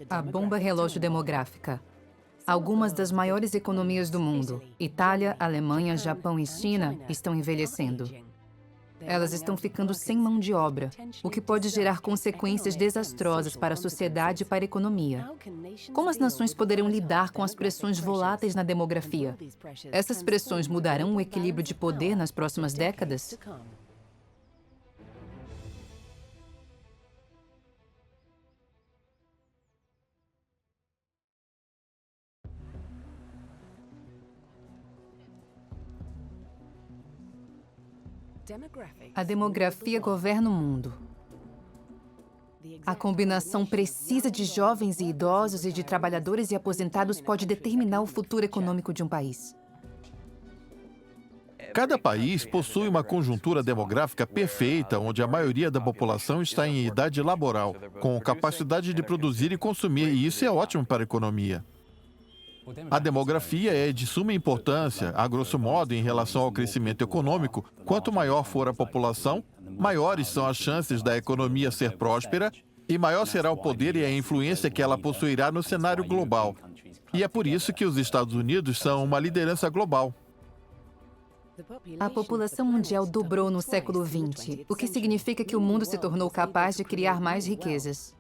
A bomba relógio demográfica. Algumas das maiores economias do mundo, Itália, Alemanha, Japão e China, estão envelhecendo. Elas estão ficando sem mão de obra, o que pode gerar consequências desastrosas para a sociedade e para a economia. Como as nações poderão lidar com as pressões voláteis na demografia? Essas pressões mudarão o equilíbrio de poder nas próximas décadas? A demografia governa o mundo. A combinação precisa de jovens e idosos e de trabalhadores e aposentados pode determinar o futuro econômico de um país. Cada país possui uma conjuntura demográfica perfeita, onde a maioria da população está em idade laboral, com capacidade de produzir e consumir, e isso é ótimo para a economia. A demografia é de suma importância, a grosso modo, em relação ao crescimento econômico. Quanto maior for a população, maiores são as chances da economia ser próspera e maior será o poder e a influência que ela possuirá no cenário global. E é por isso que os Estados Unidos são uma liderança global. A população mundial dobrou no século XX, o que significa que o mundo se tornou capaz de criar mais riquezas.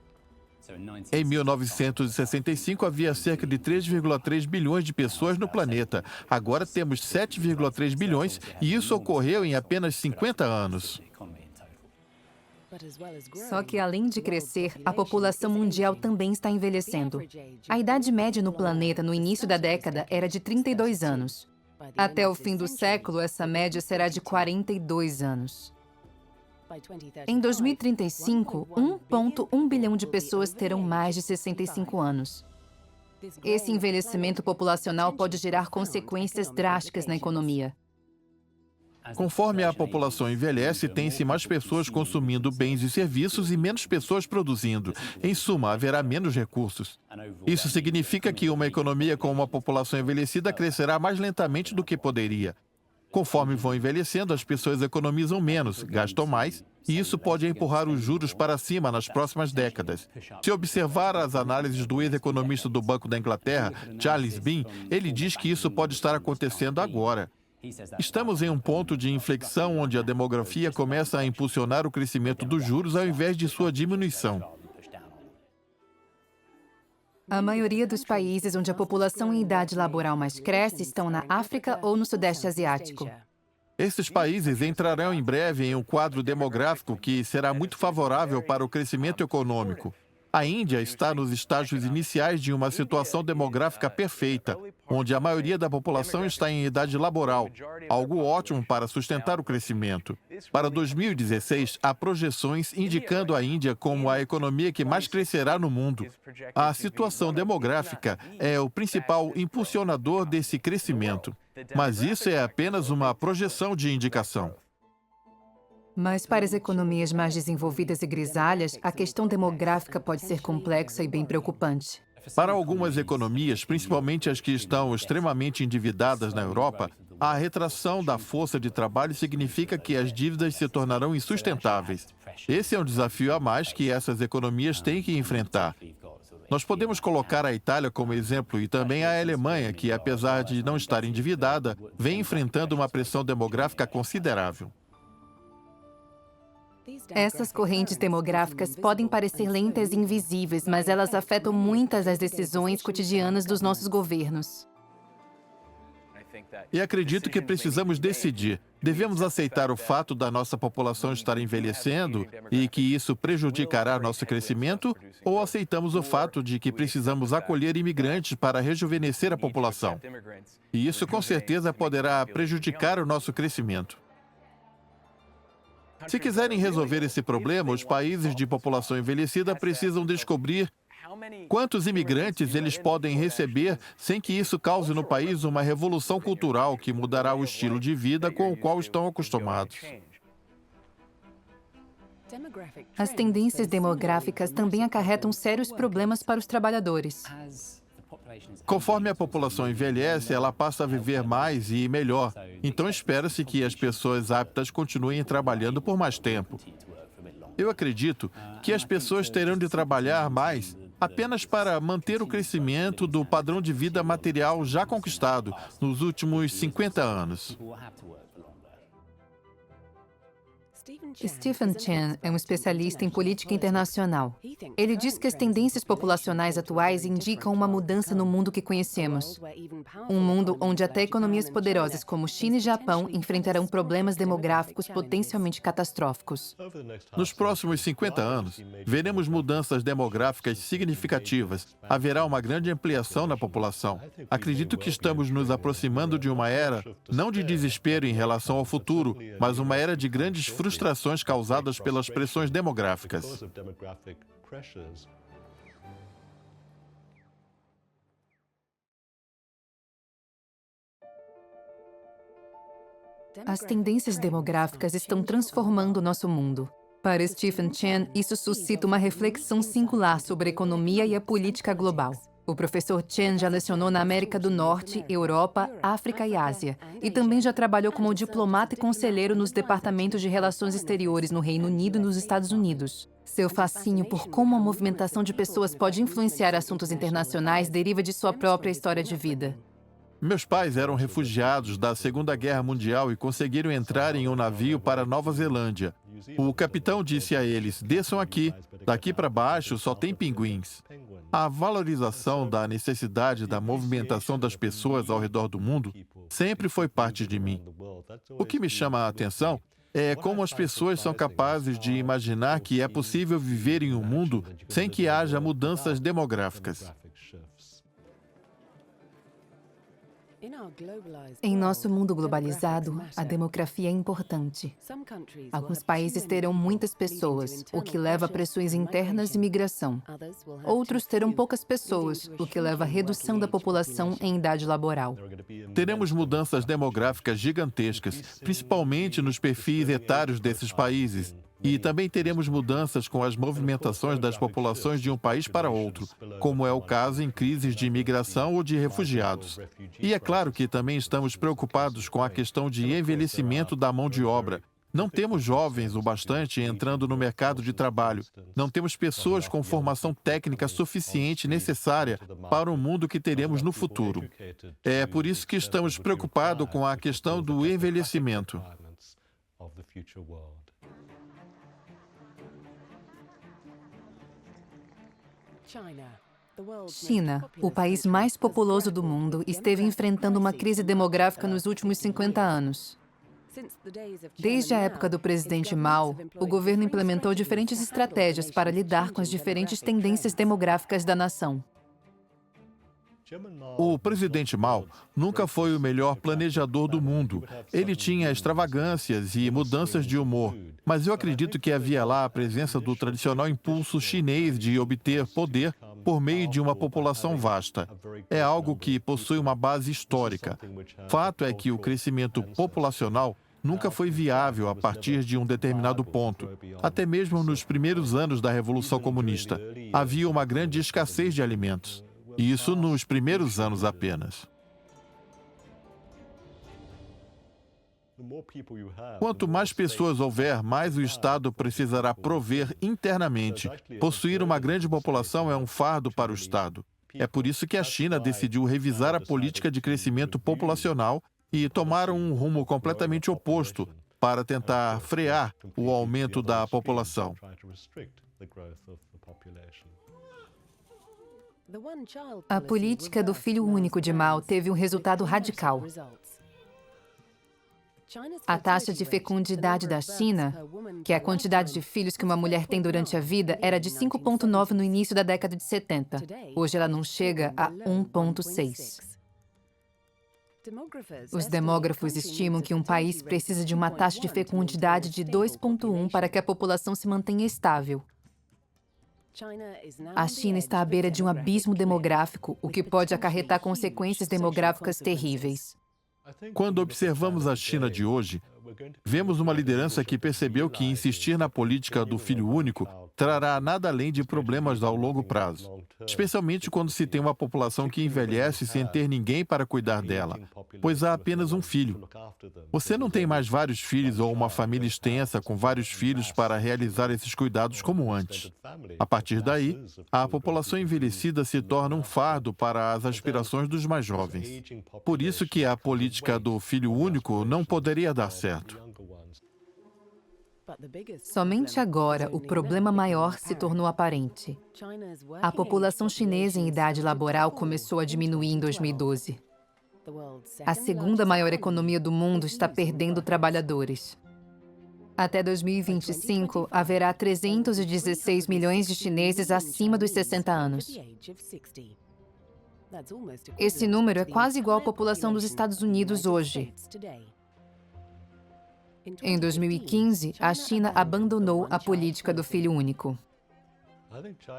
Em 1965, havia cerca de 3,3 bilhões de pessoas no planeta. Agora temos 7,3 bilhões e isso ocorreu em apenas 50 anos. Só que, além de crescer, a população mundial também está envelhecendo. A idade média no planeta no início da década era de 32 anos. Até o fim do século, essa média será de 42 anos. Em 2035, 1,1 bilhão de pessoas terão mais de 65 anos. Esse envelhecimento populacional pode gerar consequências drásticas na economia. Conforme a população envelhece, tem-se mais pessoas consumindo bens e serviços e menos pessoas produzindo. Em suma, haverá menos recursos. Isso significa que uma economia com uma população envelhecida crescerá mais lentamente do que poderia. Conforme vão envelhecendo, as pessoas economizam menos, gastam mais, e isso pode empurrar os juros para cima nas próximas décadas. Se observar as análises do ex-economista do Banco da Inglaterra, Charles Bean, ele diz que isso pode estar acontecendo agora. Estamos em um ponto de inflexão onde a demografia começa a impulsionar o crescimento dos juros ao invés de sua diminuição. A maioria dos países onde a população em idade laboral mais cresce estão na África ou no Sudeste Asiático. Esses países entrarão em breve em um quadro demográfico que será muito favorável para o crescimento econômico. A Índia está nos estágios iniciais de uma situação demográfica perfeita, onde a maioria da população está em idade laboral, algo ótimo para sustentar o crescimento. Para 2016, há projeções indicando a Índia como a economia que mais crescerá no mundo. A situação demográfica é o principal impulsionador desse crescimento, mas isso é apenas uma projeção de indicação. Mas para as economias mais desenvolvidas e grisalhas, a questão demográfica pode ser complexa e bem preocupante. Para algumas economias, principalmente as que estão extremamente endividadas na Europa, a retração da força de trabalho significa que as dívidas se tornarão insustentáveis. Esse é um desafio a mais que essas economias têm que enfrentar. Nós podemos colocar a Itália como exemplo e também a Alemanha, que, apesar de não estar endividada, vem enfrentando uma pressão demográfica considerável. Essas correntes demográficas podem parecer lentas e invisíveis, mas elas afetam muitas das decisões cotidianas dos nossos governos. E acredito que precisamos decidir. Devemos aceitar o fato da nossa população estar envelhecendo e que isso prejudicará nosso crescimento, ou aceitamos o fato de que precisamos acolher imigrantes para rejuvenescer a população? E isso, com certeza, poderá prejudicar o nosso crescimento. Se quiserem resolver esse problema, os países de população envelhecida precisam descobrir quantos imigrantes eles podem receber sem que isso cause no país uma revolução cultural que mudará o estilo de vida com o qual estão acostumados. As tendências demográficas também acarretam sérios problemas para os trabalhadores. Conforme a população envelhece, ela passa a viver mais e melhor. Então, espera-se que as pessoas aptas continuem trabalhando por mais tempo. Eu acredito que as pessoas terão de trabalhar mais apenas para manter o crescimento do padrão de vida material já conquistado nos últimos 50 anos. Stephen Chen é um especialista em política internacional. Ele diz que as tendências populacionais atuais indicam uma mudança no mundo que conhecemos. Um mundo onde até economias poderosas como China e Japão enfrentarão problemas demográficos potencialmente catastróficos. Nos próximos 50 anos, veremos mudanças demográficas significativas. Haverá uma grande ampliação na população. Acredito que estamos nos aproximando de uma era, não de desespero em relação ao futuro, mas uma era de grandes frustrações causadas pelas pressões demográficas. As tendências demográficas estão transformando o nosso mundo. Para Stephen Chen, isso suscita uma reflexão singular sobre a economia e a política global. O professor Chen já lecionou na América do Norte, Europa, África e Ásia, e também já trabalhou como diplomata e conselheiro nos departamentos de relações exteriores no Reino Unido e nos Estados Unidos. Seu fascínio por como a movimentação de pessoas pode influenciar assuntos internacionais deriva de sua própria história de vida. Meus pais eram refugiados da Segunda Guerra Mundial e conseguiram entrar em um navio para Nova Zelândia. O capitão disse a eles: "Desçam aqui, daqui para baixo só tem pinguins." A valorização da necessidade da movimentação das pessoas ao redor do mundo sempre foi parte de mim. O que me chama a atenção é como as pessoas são capazes de imaginar que é possível viver em um mundo sem que haja mudanças demográficas. Em nosso mundo globalizado, a demografia é importante. Alguns países terão muitas pessoas, o que leva a pressões internas e migração. Outros terão poucas pessoas, o que leva à redução da população em idade laboral. Teremos mudanças demográficas gigantescas, principalmente nos perfis etários desses países. E também teremos mudanças com as movimentações das populações de um país para outro, como é o caso em crises de imigração ou de refugiados. E é claro que também estamos preocupados com a questão de envelhecimento da mão de obra. Não temos jovens o bastante entrando no mercado de trabalho. Não temos pessoas com formação técnica suficiente necessária para o mundo que teremos no futuro. É por isso que estamos preocupados com a questão do envelhecimento. China, o país mais populoso do mundo, esteve enfrentando uma crise demográfica nos últimos 50 anos. Desde a época do presidente Mao, o governo implementou diferentes estratégias para lidar com as diferentes tendências demográficas da nação. O presidente Mao nunca foi o melhor planejador do mundo. Ele tinha extravagâncias e mudanças de humor. Mas eu acredito que havia lá a presença do tradicional impulso chinês de obter poder por meio de uma população vasta. É algo que possui uma base histórica. Fato é que o crescimento populacional nunca foi viável a partir de um determinado ponto. Até mesmo nos primeiros anos da Revolução Comunista, havia uma grande escassez de alimentos. Isso nos primeiros anos apenas. Quanto mais pessoas houver, mais o Estado precisará prover internamente. Possuir uma grande população é um fardo para o Estado. É por isso que a China decidiu revisar a política de crescimento populacional e tomar um rumo completamente oposto para tentar frear o aumento da população. A política do filho único de Mao teve um resultado radical. A taxa de fecundidade da China, que é a quantidade de filhos que uma mulher tem durante a vida, era de 5,9 no início da década de 70. Hoje ela não chega a 1,6. Os demógrafos estimam que um país precisa de uma taxa de fecundidade de 2,1 para que a população se mantenha estável. A China está à beira de um abismo demográfico, o que pode acarretar consequências demográficas terríveis. Quando observamos a China de hoje, Vemos uma liderança que percebeu que insistir na política do filho único trará nada além de problemas ao longo prazo, especialmente quando se tem uma população que envelhece sem ter ninguém para cuidar dela, pois há apenas um filho. Você não tem mais vários filhos ou uma família extensa com vários filhos para realizar esses cuidados como antes. A partir daí, a população envelhecida se torna um fardo para as aspirações dos mais jovens. Por isso que a política do filho único não poderia dar certo. Somente agora, o problema maior se tornou aparente. A população chinesa em idade laboral começou a diminuir em 2012. A segunda maior economia do mundo está perdendo trabalhadores. Até 2025, haverá 316 milhões de chineses acima dos 60 anos. Esse número é quase igual à população dos Estados Unidos hoje. Em 2015, a China abandonou a política do filho único.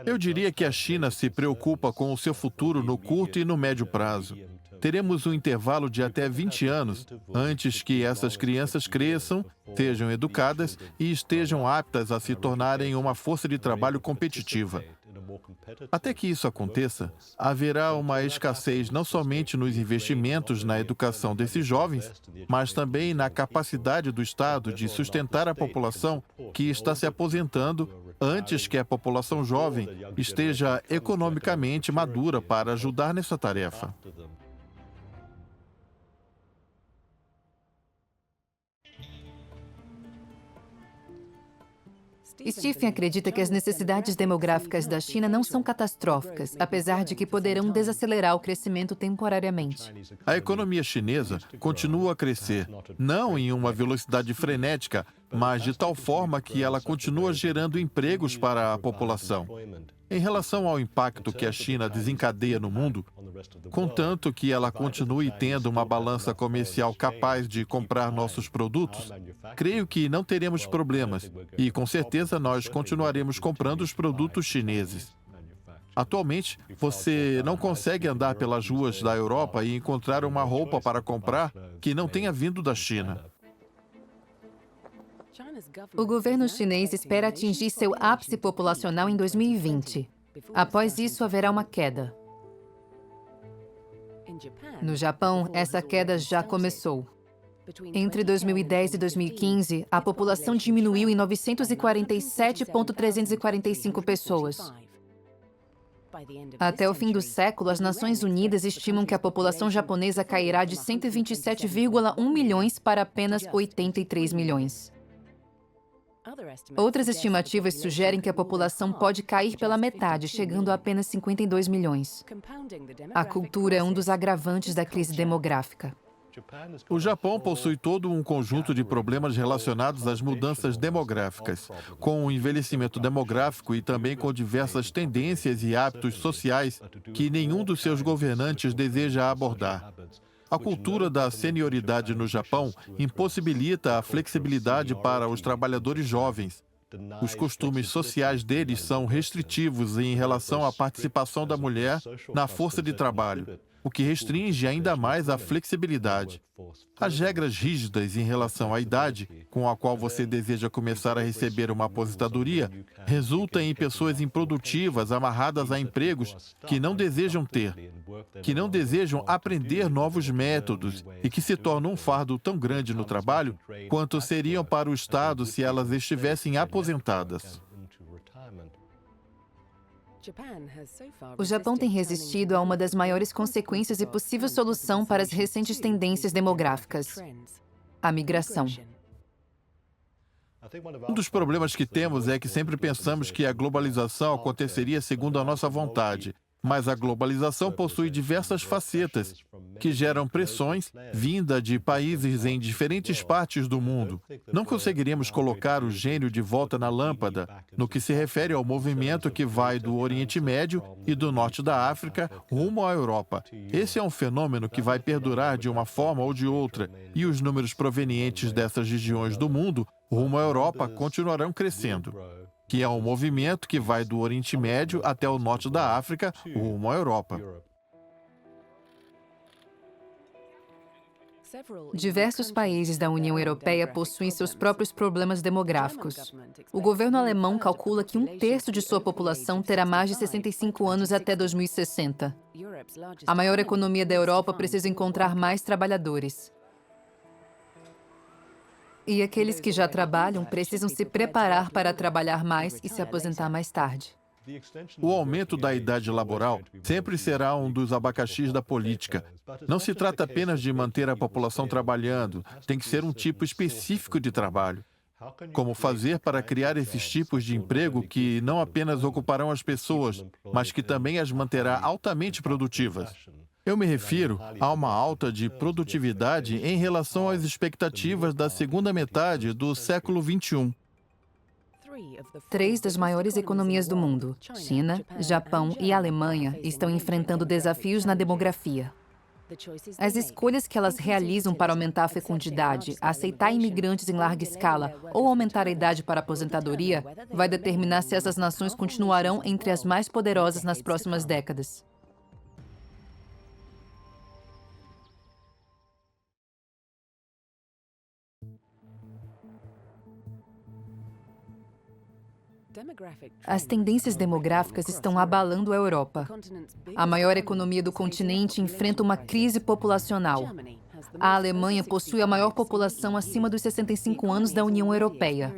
Eu diria que a China se preocupa com o seu futuro no curto e no médio prazo. Teremos um intervalo de até 20 anos antes que essas crianças cresçam, sejam educadas e estejam aptas a se tornarem uma força de trabalho competitiva. Até que isso aconteça, haverá uma escassez não somente nos investimentos na educação desses jovens, mas também na capacidade do Estado de sustentar a população que está se aposentando antes que a população jovem esteja economicamente madura para ajudar nessa tarefa. Stephen acredita que as necessidades demográficas da China não são catastróficas, apesar de que poderão desacelerar o crescimento temporariamente. A economia chinesa continua a crescer, não em uma velocidade frenética, mas de tal forma que ela continua gerando empregos para a população. Em relação ao impacto que a China desencadeia no mundo, contanto que ela continue tendo uma balança comercial capaz de comprar nossos produtos, creio que não teremos problemas e, com certeza, nós continuaremos comprando os produtos chineses. Atualmente, você não consegue andar pelas ruas da Europa e encontrar uma roupa para comprar que não tenha vindo da China. O governo chinês espera atingir seu ápice populacional em 2020. Após isso, haverá uma queda. No Japão, essa queda já começou. Entre 2010 e 2015, a população diminuiu em 947.345 pessoas. Até o fim do século, as Nações Unidas estimam que a população japonesa cairá de 127,1 milhões para apenas 83 milhões. Outras estimativas sugerem que a população pode cair pela metade, chegando a apenas 52 milhões. A cultura é um dos agravantes da crise demográfica. O Japão possui todo um conjunto de problemas relacionados às mudanças demográficas, com o envelhecimento demográfico e também com diversas tendências e hábitos sociais que nenhum dos seus governantes deseja abordar. A cultura da senioridade no Japão impossibilita a flexibilidade para os trabalhadores jovens. Os costumes sociais deles são restritivos em relação à participação da mulher na força de trabalho, o que restringe ainda mais a flexibilidade. As regras rígidas em relação à idade com a qual você deseja começar a receber uma aposentadoria resultam em pessoas improdutivas amarradas a empregos que não desejam ter, que não desejam aprender novos métodos e que se tornam um fardo tão grande no trabalho quanto seriam para o Estado se elas estivessem aposentadas. O Japão tem resistido a uma das maiores consequências e possível solução para as recentes tendências demográficas: a migração. Um dos problemas que temos é que sempre pensamos que a globalização aconteceria segundo a nossa vontade, mas a globalização possui diversas facetas que geram pressões vinda de países em diferentes partes do mundo. Não conseguiríamos colocar o gênio de volta na lâmpada no que se refere ao movimento que vai do Oriente Médio e do Norte da África rumo à Europa. Esse é um fenômeno que vai perdurar de uma forma ou de outra, e os números provenientes dessas regiões do mundo rumo à Europa continuarão crescendo, que é um movimento que vai do Oriente Médio até o norte da África, rumo à Europa. Diversos países da União Europeia possuem seus próprios problemas demográficos. O governo alemão calcula que 1/3 de sua população terá mais de 65 anos até 2060. A maior economia da Europa precisa encontrar mais trabalhadores. E aqueles que já trabalham precisam se preparar para trabalhar mais e se aposentar mais tarde. O aumento da idade laboral sempre será um dos abacaxis da política. Não se trata apenas de manter a população trabalhando, tem que ser um tipo específico de trabalho. Como fazer para criar esses tipos de emprego que não apenas ocuparão as pessoas, mas que também as manterá altamente produtivas? Eu me refiro a uma alta de produtividade em relação às expectativas da segunda metade do século XXI. 3 das maiores economias do mundo, China, Japão e Alemanha, estão enfrentando desafios na demografia. As escolhas que elas realizam para aumentar a fecundidade, aceitar imigrantes em larga escala ou aumentar a idade para a aposentadoria vai determinar se essas nações continuarão entre as mais poderosas nas próximas décadas. As tendências demográficas estão abalando a Europa. A maior economia do continente enfrenta uma crise populacional. A Alemanha possui a maior população acima dos 65 anos da União Europeia.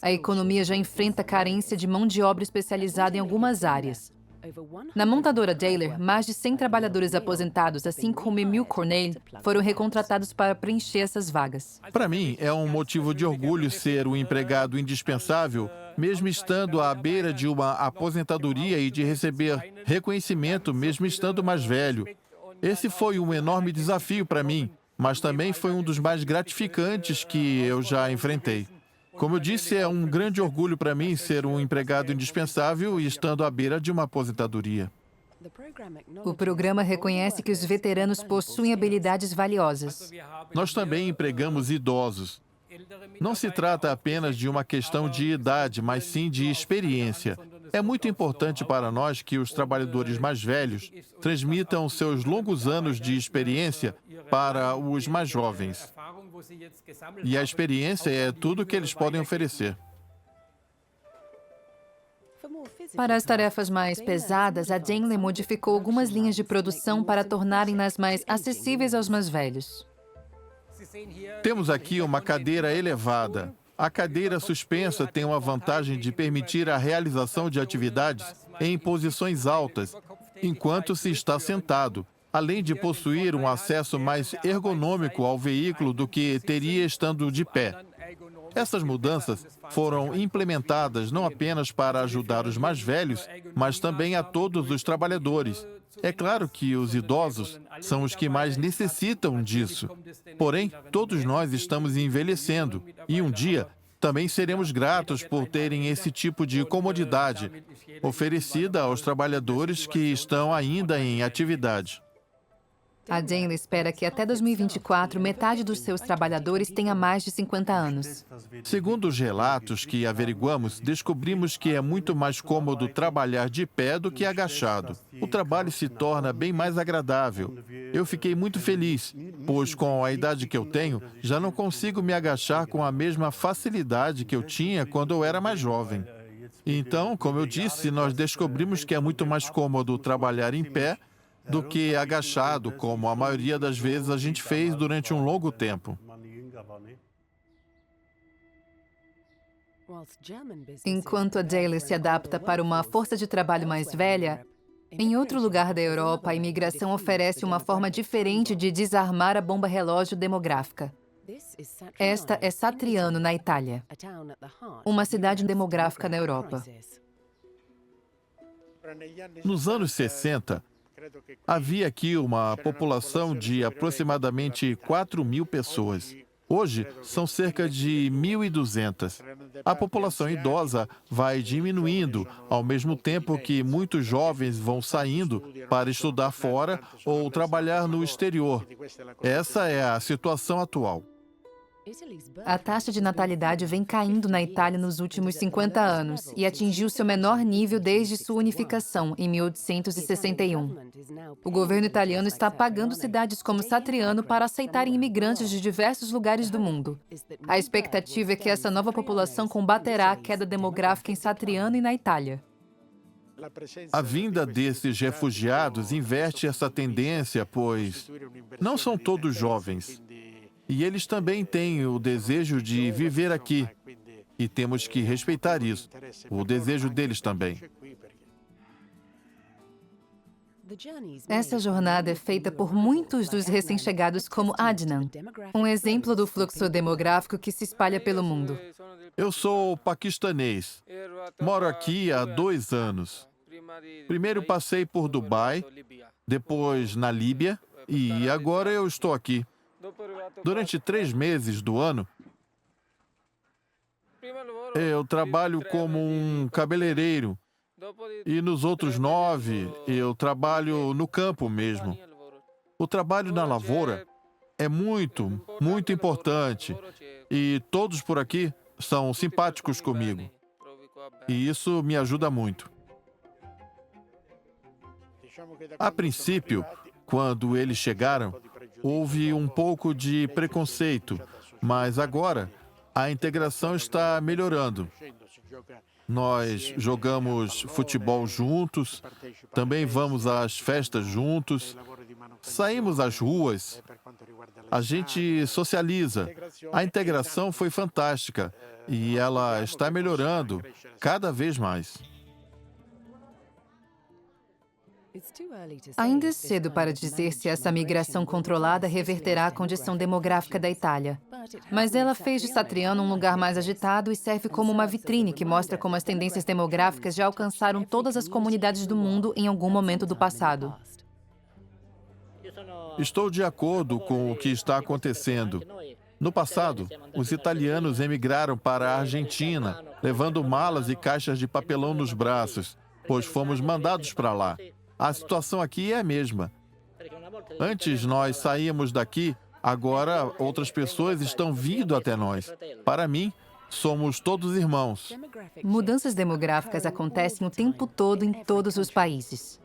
A economia já enfrenta carência de mão de obra especializada em algumas áreas. Na montadora Daimler, mais de 100 trabalhadores aposentados, assim como Emil Corneille, foram recontratados para preencher essas vagas. Para mim, é um motivo de orgulho ser um empregado indispensável, mesmo estando à beira de uma aposentadoria e de receber reconhecimento, mesmo estando mais velho. Esse foi um enorme desafio para mim, mas também foi um dos mais gratificantes que eu já enfrentei. Como eu disse, é um grande orgulho para mim ser um empregado indispensável e estando à beira de uma aposentadoria. O programa reconhece que os veteranos possuem habilidades valiosas. Nós também empregamos idosos. Não se trata apenas de uma questão de idade, mas sim de experiência. É muito importante para nós que os trabalhadores mais velhos transmitam seus longos anos de experiência para os mais jovens. E a experiência é tudo que eles podem oferecer. Para as tarefas mais pesadas, a Daimler modificou algumas linhas de produção para tornarem-nas mais acessíveis aos mais velhos. Temos aqui uma cadeira elevada. A cadeira suspensa tem uma vantagem de permitir a realização de atividades em posições altas, enquanto se está sentado, além de possuir um acesso mais ergonômico ao veículo do que teria estando de pé. Essas mudanças foram implementadas não apenas para ajudar os mais velhos, mas também a todos os trabalhadores. É claro que os idosos são os que mais necessitam disso. Porém, todos nós estamos envelhecendo e um dia também seremos gratos por terem esse tipo de comodidade oferecida aos trabalhadores que estão ainda em atividade. A Daimler espera que até 2024, metade dos seus trabalhadores tenha mais de 50 anos. Segundo os relatos que averiguamos, descobrimos que é muito mais cômodo trabalhar de pé do que agachado. O trabalho se torna bem mais agradável. Eu fiquei muito feliz, pois com a idade que eu tenho, já não consigo me agachar com a mesma facilidade que eu tinha quando eu era mais jovem. Então, como eu disse, nós descobrimos que é muito mais cômodo trabalhar em pé do que agachado, como a maioria das vezes a gente fez durante um longo tempo. Enquanto a Daimler se adapta para uma força de trabalho mais velha, em outro lugar da Europa, a imigração oferece uma forma diferente de desarmar a bomba relógio demográfica. Esta é Satriano, na Itália, uma cidade demográfica na Europa. Nos anos 60, havia aqui uma população de aproximadamente 4.000 pessoas. Hoje, são cerca de 1.200. A população idosa vai diminuindo, ao mesmo tempo que muitos jovens vão saindo para estudar fora ou trabalhar no exterior. Essa é a situação atual. A taxa de natalidade vem caindo na Itália nos últimos 50 anos e atingiu seu menor nível desde sua unificação, em 1861. O governo italiano está pagando cidades como Satriano para aceitarem imigrantes de diversos lugares do mundo. A expectativa é que essa nova população combaterá a queda demográfica em Satriano e na Itália. A vinda desses refugiados inverte essa tendência, pois não são todos jovens. E eles também têm o desejo de viver aqui. E temos que respeitar isso, o desejo deles também. Essa jornada é feita por muitos dos recém-chegados como Adnan, um exemplo do fluxo demográfico que se espalha pelo mundo. Eu sou paquistanês. Moro aqui há 2 anos. Primeiro passei por Dubai, depois na Líbia e agora eu estou aqui. Durante 3 meses do ano, eu trabalho como um cabeleireiro e nos outros 9 eu trabalho no campo mesmo. O trabalho na lavoura é muito, muito importante e todos por aqui são simpáticos comigo e isso me ajuda muito. A princípio, quando eles chegaram, houve um pouco de preconceito, mas agora a integração está melhorando. Nós jogamos futebol juntos, também vamos às festas juntos, saímos às ruas, a gente socializa. A integração foi fantástica e ela está melhorando cada vez mais. Ainda é cedo para dizer se essa migração controlada reverterá a condição demográfica da Itália. Mas ela fez de Satriano um lugar mais agitado e serve como uma vitrine que mostra como as tendências demográficas já alcançaram todas as comunidades do mundo em algum momento do passado. Estou de acordo com o que está acontecendo. No passado, os italianos emigraram para a Argentina, levando malas e caixas de papelão nos braços, pois fomos mandados para lá. A situação aqui é a mesma. Antes nós saíamos daqui, agora outras pessoas estão vindo até nós. Para mim, somos todos irmãos. Mudanças demográficas acontecem o tempo todo em todos os países.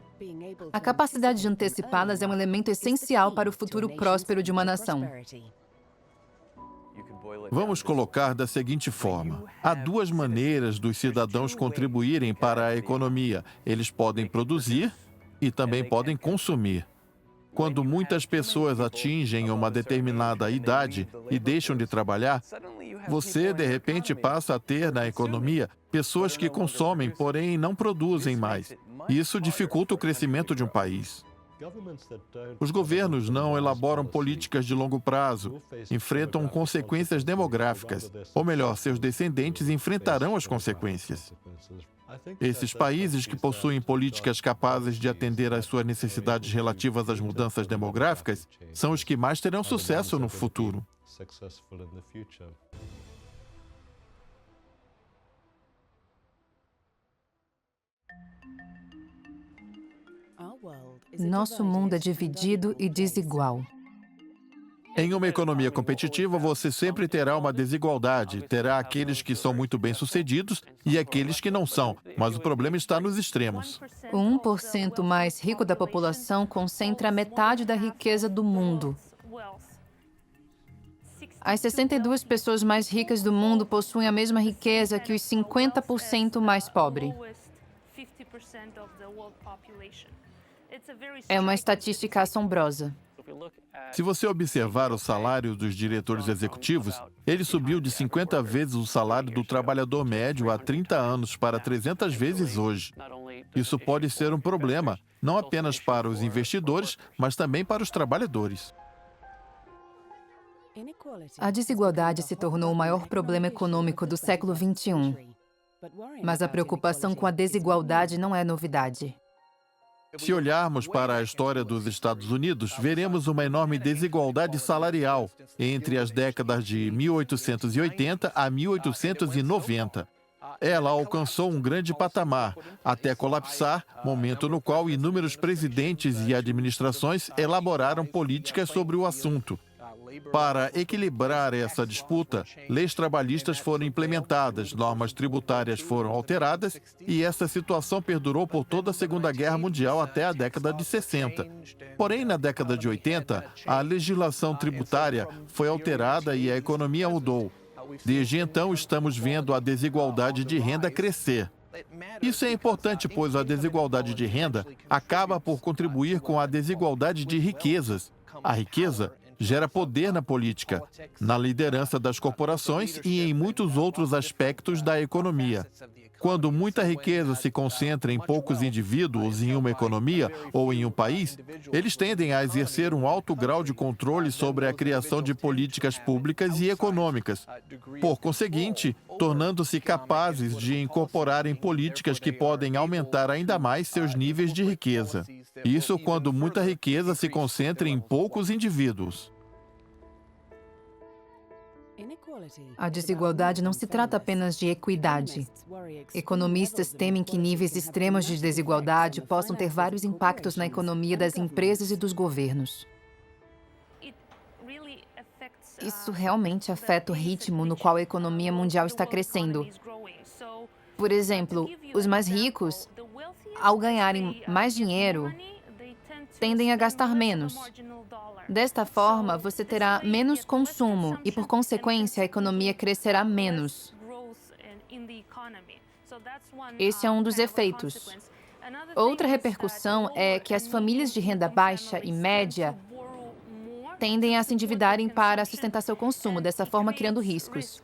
A capacidade de antecipá-las é um elemento essencial para o futuro próspero de uma nação. Vamos colocar da seguinte forma: há 2 maneiras dos cidadãos contribuírem para a economia. Eles podem produzir e também podem consumir. Quando muitas pessoas atingem uma determinada idade e deixam de trabalhar, você, de repente, passa a ter na economia pessoas que consomem, porém não produzem mais. Isso dificulta o crescimento de um país. Os governos não elaboram políticas de longo prazo, enfrentam consequências demográficas, ou melhor, seus descendentes enfrentarão as consequências. Esses países que possuem políticas capazes de atender às suas necessidades relativas às mudanças demográficas são os que mais terão sucesso no futuro. Nosso mundo é dividido e desigual. Em uma economia competitiva, você sempre terá uma desigualdade. Terá aqueles que são muito bem-sucedidos e aqueles que não são. Mas o problema está nos extremos. O 1% mais rico da população concentra metade da riqueza do mundo. As 62 pessoas mais ricas do mundo possuem a mesma riqueza que os 50% mais pobres. É uma estatística assombrosa. Se você observar o salário dos diretores executivos, ele subiu de 50 vezes o salário do trabalhador médio há 30 anos para 300 vezes hoje. Isso pode ser um problema, não apenas para os investidores, mas também para os trabalhadores. A desigualdade se tornou o maior problema econômico do século XXI. Mas a preocupação com a desigualdade não é novidade. Se olharmos para a história dos Estados Unidos, veremos uma enorme desigualdade salarial entre as décadas de 1880 a 1890. Ela alcançou um grande patamar, até colapsar, momento no qual inúmeros presidentes e administrações elaboraram políticas sobre o assunto. Para equilibrar essa disputa, leis trabalhistas foram implementadas, normas tributárias foram alteradas e essa situação perdurou por toda a Segunda Guerra Mundial até a década de 60. Porém, na década de 80, a legislação tributária foi alterada e a economia mudou. Desde então, estamos vendo a desigualdade de renda crescer. Isso é importante, pois a desigualdade de renda acaba por contribuir com a desigualdade de riquezas. A riqueza gera poder na política, na liderança das corporações e em muitos outros aspectos da economia. Quando muita riqueza se concentra em poucos indivíduos em uma economia ou em um país, eles tendem a exercer um alto grau de controle sobre a criação de políticas públicas e econômicas. Por conseguinte, tornando-se capazes de incorporarem políticas que podem aumentar ainda mais seus níveis de riqueza. Isso quando muita riqueza se concentra em poucos indivíduos. A desigualdade não se trata apenas de equidade. Economistas temem que níveis extremos de desigualdade possam ter vários impactos na economia das empresas e dos governos. Isso realmente afeta o ritmo no qual a economia mundial está crescendo. Por exemplo, os mais ricos, ao ganharem mais dinheiro, tendem a gastar menos. Desta forma, você terá menos consumo e, por consequência, a economia crescerá menos. Esse é um dos efeitos. Outra repercussão é que as famílias de renda baixa e média tendem a se endividarem para sustentar seu consumo, dessa forma criando riscos.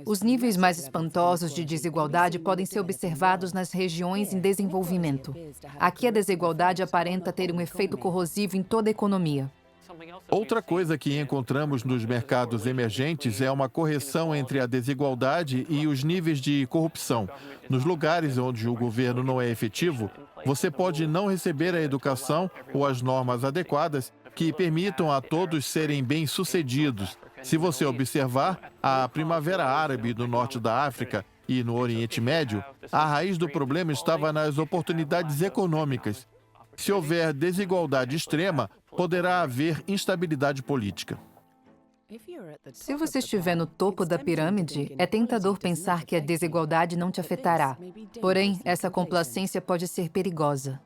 Os níveis mais espantosos de desigualdade podem ser observados nas regiões em desenvolvimento. Aqui a desigualdade aparenta ter um efeito corrosivo em toda a economia. Outra coisa que encontramos nos mercados emergentes é uma correção entre a desigualdade e os níveis de corrupção. Nos lugares onde o governo não é efetivo, você pode não receber a educação ou as normas adequadas que permitam a todos serem bem-sucedidos. Se você observar, a Primavera Árabe no norte da África e no Oriente Médio, a raiz do problema estava nas oportunidades econômicas. Se houver desigualdade extrema, poderá haver instabilidade política. Se você estiver no topo da pirâmide, é tentador pensar que a desigualdade não te afetará. Porém, essa complacência pode ser perigosa.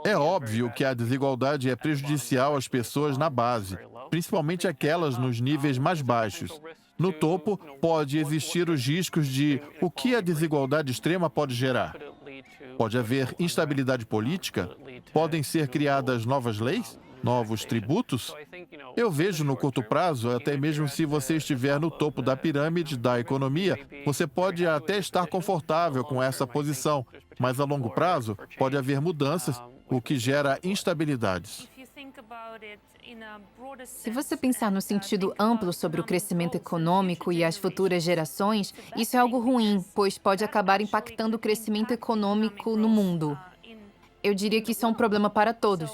É óbvio que a desigualdade é prejudicial às pessoas na base, principalmente aquelas nos níveis mais baixos. No topo, pode existir os riscos de o que a desigualdade extrema pode gerar. Pode haver instabilidade política? Podem ser criadas novas leis? Novos tributos? Eu vejo no curto prazo, até mesmo se você estiver no topo da pirâmide da economia, você pode até estar confortável com essa posição, mas a longo prazo pode haver mudanças, o que gera instabilidades. Se você pensar no sentido amplo sobre o crescimento econômico e as futuras gerações, isso é algo ruim, pois pode acabar impactando o crescimento econômico no mundo. Eu diria que isso é um problema para todos.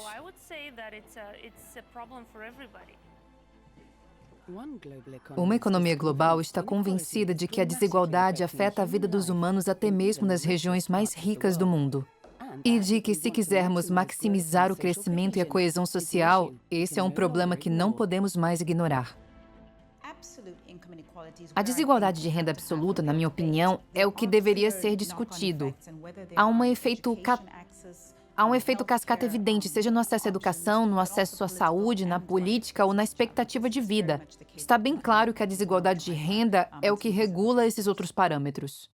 Uma economia global está convencida de que a desigualdade afeta a vida dos humanos até mesmo nas regiões mais ricas do mundo. E de que, se quisermos maximizar o crescimento e a coesão social, esse é um problema que não podemos mais ignorar. A desigualdade de renda absoluta, na minha opinião, é o que deveria ser discutido. Há um efeito cascata evidente, seja no acesso à educação, no acesso à saúde, na política ou na expectativa de vida. Está bem claro que a desigualdade de renda é o que regula esses outros parâmetros.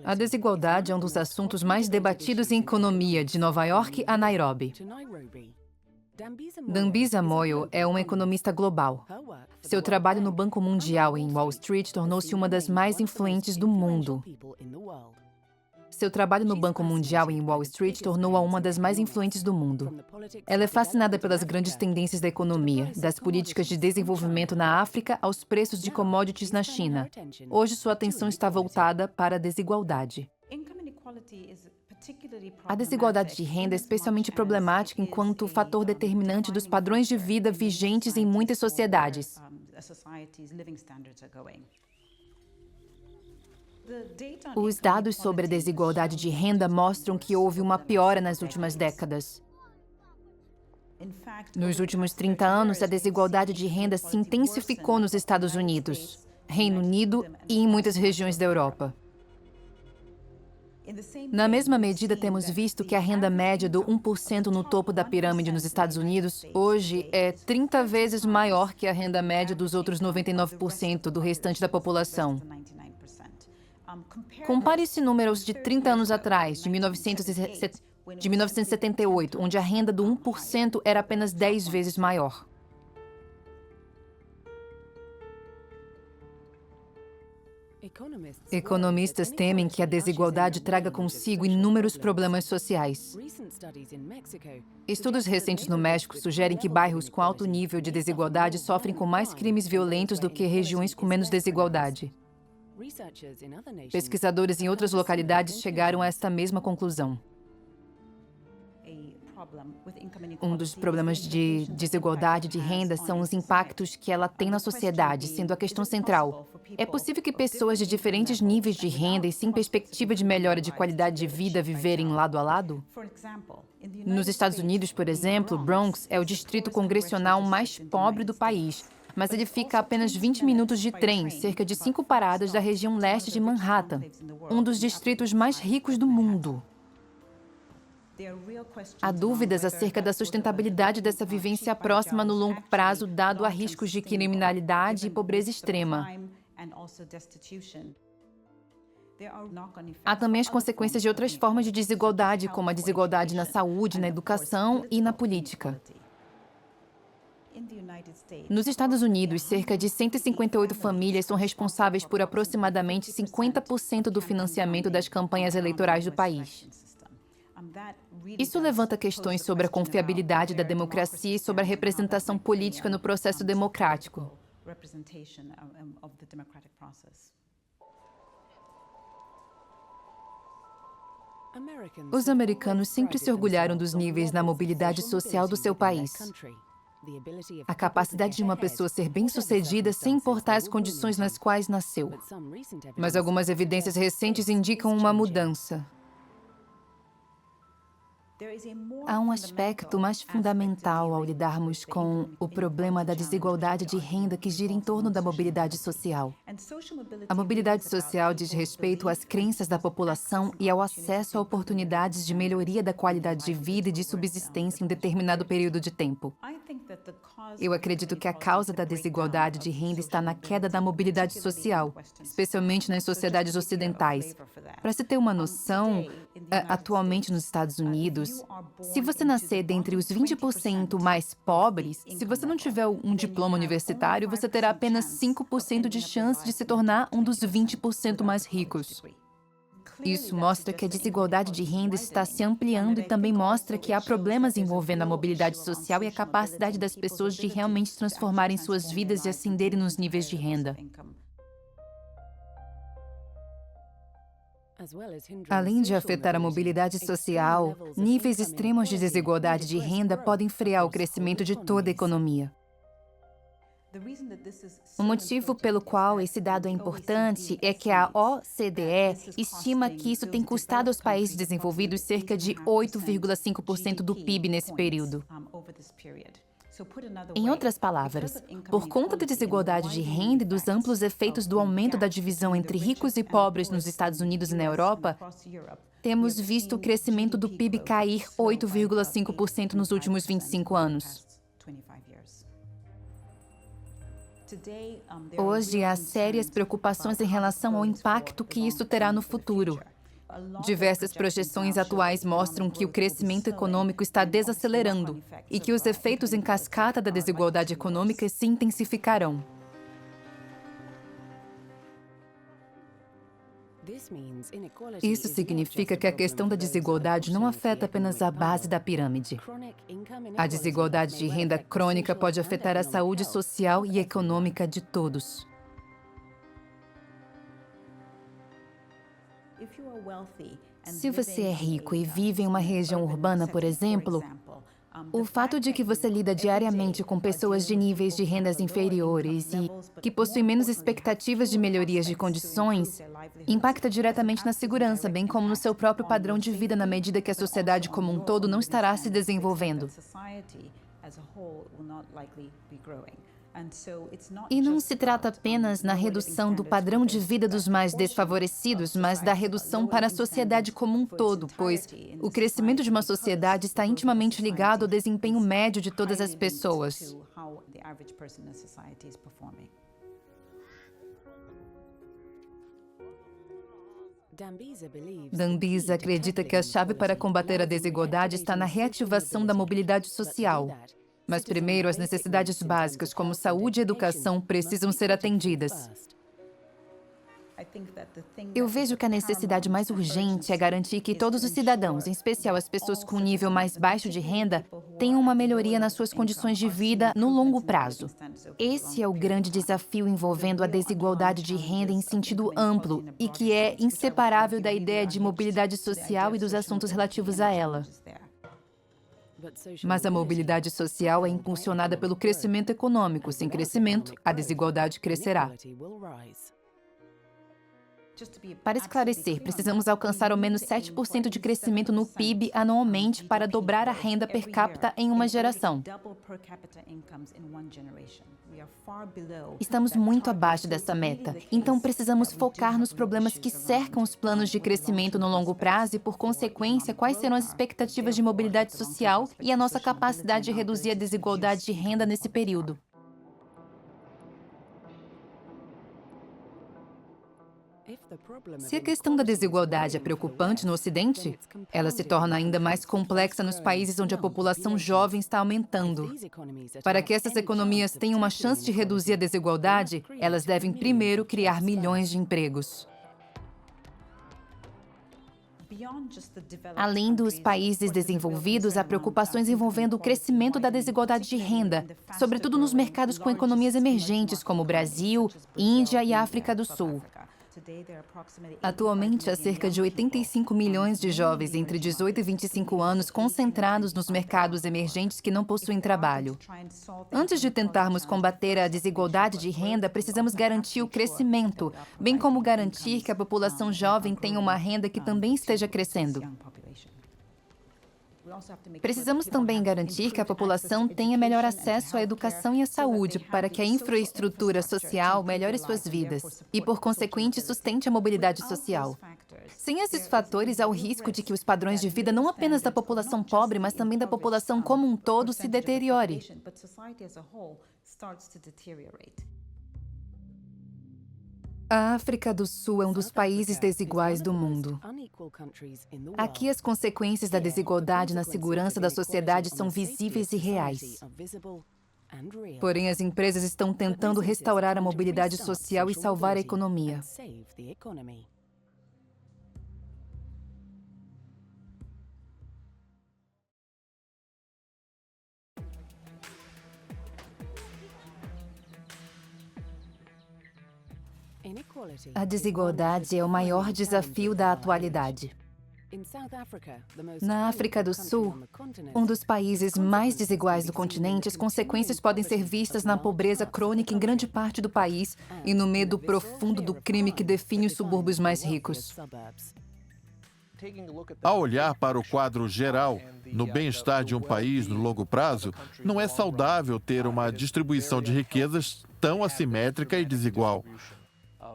A desigualdade é um dos assuntos mais debatidos em economia, de Nova York a Nairobi. Dambisa Moyo é uma economista global. Seu trabalho no Banco Mundial em Wall Street tornou-se uma das mais influentes do mundo. Ela é fascinada pelas grandes tendências da economia, das políticas de desenvolvimento na África aos preços de commodities na China. Hoje, sua atenção está voltada para a desigualdade. A desigualdade de renda é especialmente problemática enquanto fator determinante dos padrões de vida vigentes em muitas sociedades. Os dados sobre a desigualdade de renda mostram que houve uma piora nas últimas décadas. Nos últimos 30 anos, a desigualdade de renda se intensificou nos Estados Unidos, Reino Unido e em muitas regiões da Europa. Na mesma medida, temos visto que a renda média do 1% no topo da pirâmide nos Estados Unidos hoje é 30 vezes maior que a renda média dos outros 99% do restante da população. Compare esse número aos de 30 anos atrás, de 1978, onde a renda do 1% era apenas 10 vezes maior. Economistas temem que a desigualdade traga consigo inúmeros problemas sociais. Estudos recentes no México sugerem que bairros com alto nível de desigualdade sofrem com mais crimes violentos do que regiões com menos desigualdade. Pesquisadores em outras localidades chegaram a esta mesma conclusão. Um dos problemas de desigualdade de renda são os impactos que ela tem na sociedade, sendo a questão central. É possível que pessoas de diferentes níveis de renda e sem perspectiva de melhora de qualidade de vida viverem lado a lado? Nos Estados Unidos, por exemplo, Bronx é o distrito congressional mais pobre do país, mas ele fica a apenas 20 minutos de trem, cerca de 5 paradas da região leste de Manhattan, um dos distritos mais ricos do mundo. Há dúvidas acerca da sustentabilidade dessa vivência próxima no longo prazo, dado a riscos de criminalidade e pobreza extrema. Há também as consequências de outras formas de desigualdade, como a desigualdade na saúde, na educação e na política. Nos Estados Unidos, cerca de 158 famílias são responsáveis por aproximadamente 50% do financiamento das campanhas eleitorais do país. Isso levanta questões sobre a confiabilidade da democracia e sobre a representação política no processo democrático. Os americanos sempre se orgulharam dos níveis na mobilidade social do seu país. A capacidade de uma pessoa ser bem-sucedida sem importar as condições nas quais nasceu. Mas algumas evidências recentes indicam uma mudança. Há um aspecto mais fundamental ao lidarmos com o problema da desigualdade de renda que gira em torno da mobilidade social. A mobilidade social diz respeito às crenças da população e ao acesso a oportunidades de melhoria da qualidade de vida e de subsistência em um determinado período de tempo. Eu acredito que a causa da desigualdade de renda está na queda da mobilidade social, especialmente nas sociedades ocidentais. Para se ter uma noção, atualmente nos Estados Unidos, se você nascer dentre os 20% mais pobres, se você não tiver um diploma universitário, você terá apenas 5% de chance de se tornar um dos 20% mais ricos. Isso mostra que a desigualdade de renda está se ampliando e também mostra que há problemas envolvendo a mobilidade social e a capacidade das pessoas de realmente transformarem suas vidas e ascenderem nos níveis de renda. Além de afetar a mobilidade social, níveis extremos de desigualdade de renda podem frear o crescimento de toda a economia. O motivo pelo qual esse dado é importante é que a OCDE estima que isso tem custado aos países desenvolvidos cerca de 8,5% do PIB nesse período. Em outras palavras, por conta da desigualdade de renda e dos amplos efeitos do aumento da divisão entre ricos e pobres nos Estados Unidos e na Europa, temos visto o crescimento do PIB cair 8,5% nos últimos 25 anos. Hoje, há sérias preocupações em relação ao impacto que isso terá no futuro. Diversas projeções atuais mostram que o crescimento econômico está desacelerando e que os efeitos em cascata da desigualdade econômica se intensificarão. Isso significa que a questão da desigualdade não afeta apenas a base da pirâmide. A desigualdade de renda crônica pode afetar a saúde social e econômica de todos. Se você é rico e vive em uma região urbana, por exemplo, O fato de que você lida diariamente com pessoas de níveis de rendas inferiores e que possuem menos expectativas de melhorias de condições impacta diretamente na segurança, bem como no seu próprio padrão de vida na medida que a sociedade como um todo não estará se desenvolvendo. E não se trata apenas na redução do padrão de vida dos mais desfavorecidos, mas da redução para a sociedade como um todo, pois o crescimento de uma sociedade está intimamente ligado ao desempenho médio de todas as pessoas. Dambisa acredita que a chave para combater a desigualdade está na reativação da mobilidade social. Mas primeiro, as necessidades básicas, como saúde e educação, precisam ser atendidas. Eu vejo que a necessidade mais urgente é garantir que todos os cidadãos, em especial as pessoas com nível mais baixo de renda, tenham uma melhoria nas suas condições de vida no longo prazo. Esse é o grande desafio envolvendo a desigualdade de renda em sentido amplo e que é inseparável da ideia de mobilidade social e dos assuntos relativos a ela. Mas a mobilidade social é impulsionada pelo crescimento econômico. Sem crescimento, a desigualdade crescerá. Para esclarecer, precisamos alcançar ao menos 7% de crescimento no PIB anualmente para dobrar a renda per capita em uma geração. Estamos muito abaixo dessa meta, então precisamos focar nos problemas que cercam os planos de crescimento no longo prazo e, por consequência, quais serão as expectativas de mobilidade social e a nossa capacidade de reduzir a desigualdade de renda nesse período. Se a questão da desigualdade é preocupante no Ocidente, ela se torna ainda mais complexa nos países onde a população jovem está aumentando. Para que essas economias tenham uma chance de reduzir a desigualdade, elas devem primeiro criar milhões de empregos. Além dos países desenvolvidos, há preocupações envolvendo o crescimento da desigualdade de renda, sobretudo nos mercados com economias emergentes como Brasil, Índia e África do Sul. Atualmente, há cerca de 85 milhões de jovens entre 18 e 25 anos concentrados nos mercados emergentes que não possuem trabalho. Antes de tentarmos combater a desigualdade de renda, precisamos garantir o crescimento, bem como garantir que a população jovem tenha uma renda que também esteja crescendo. Precisamos também garantir que a população tenha melhor acesso à educação e à saúde para que a infraestrutura social melhore suas vidas e, por consequente, sustente a mobilidade social. Sem esses fatores, há o risco de que os padrões de vida não apenas da população pobre, mas também da população como um todo se deteriore. A África do Sul é um dos países desiguais do mundo. Aqui, as consequências da desigualdade na segurança da sociedade são visíveis e reais. Porém, as empresas estão tentando restaurar a mobilidade social e salvar a economia. A desigualdade é o maior desafio da atualidade. Na África do Sul, um dos países mais desiguais do continente, as consequências podem ser vistas na pobreza crônica em grande parte do país e no medo profundo do crime que define os subúrbios mais ricos. Ao olhar para o quadro geral, no bem-estar de um país no longo prazo, não é saudável ter uma distribuição de riquezas tão assimétrica e desigual.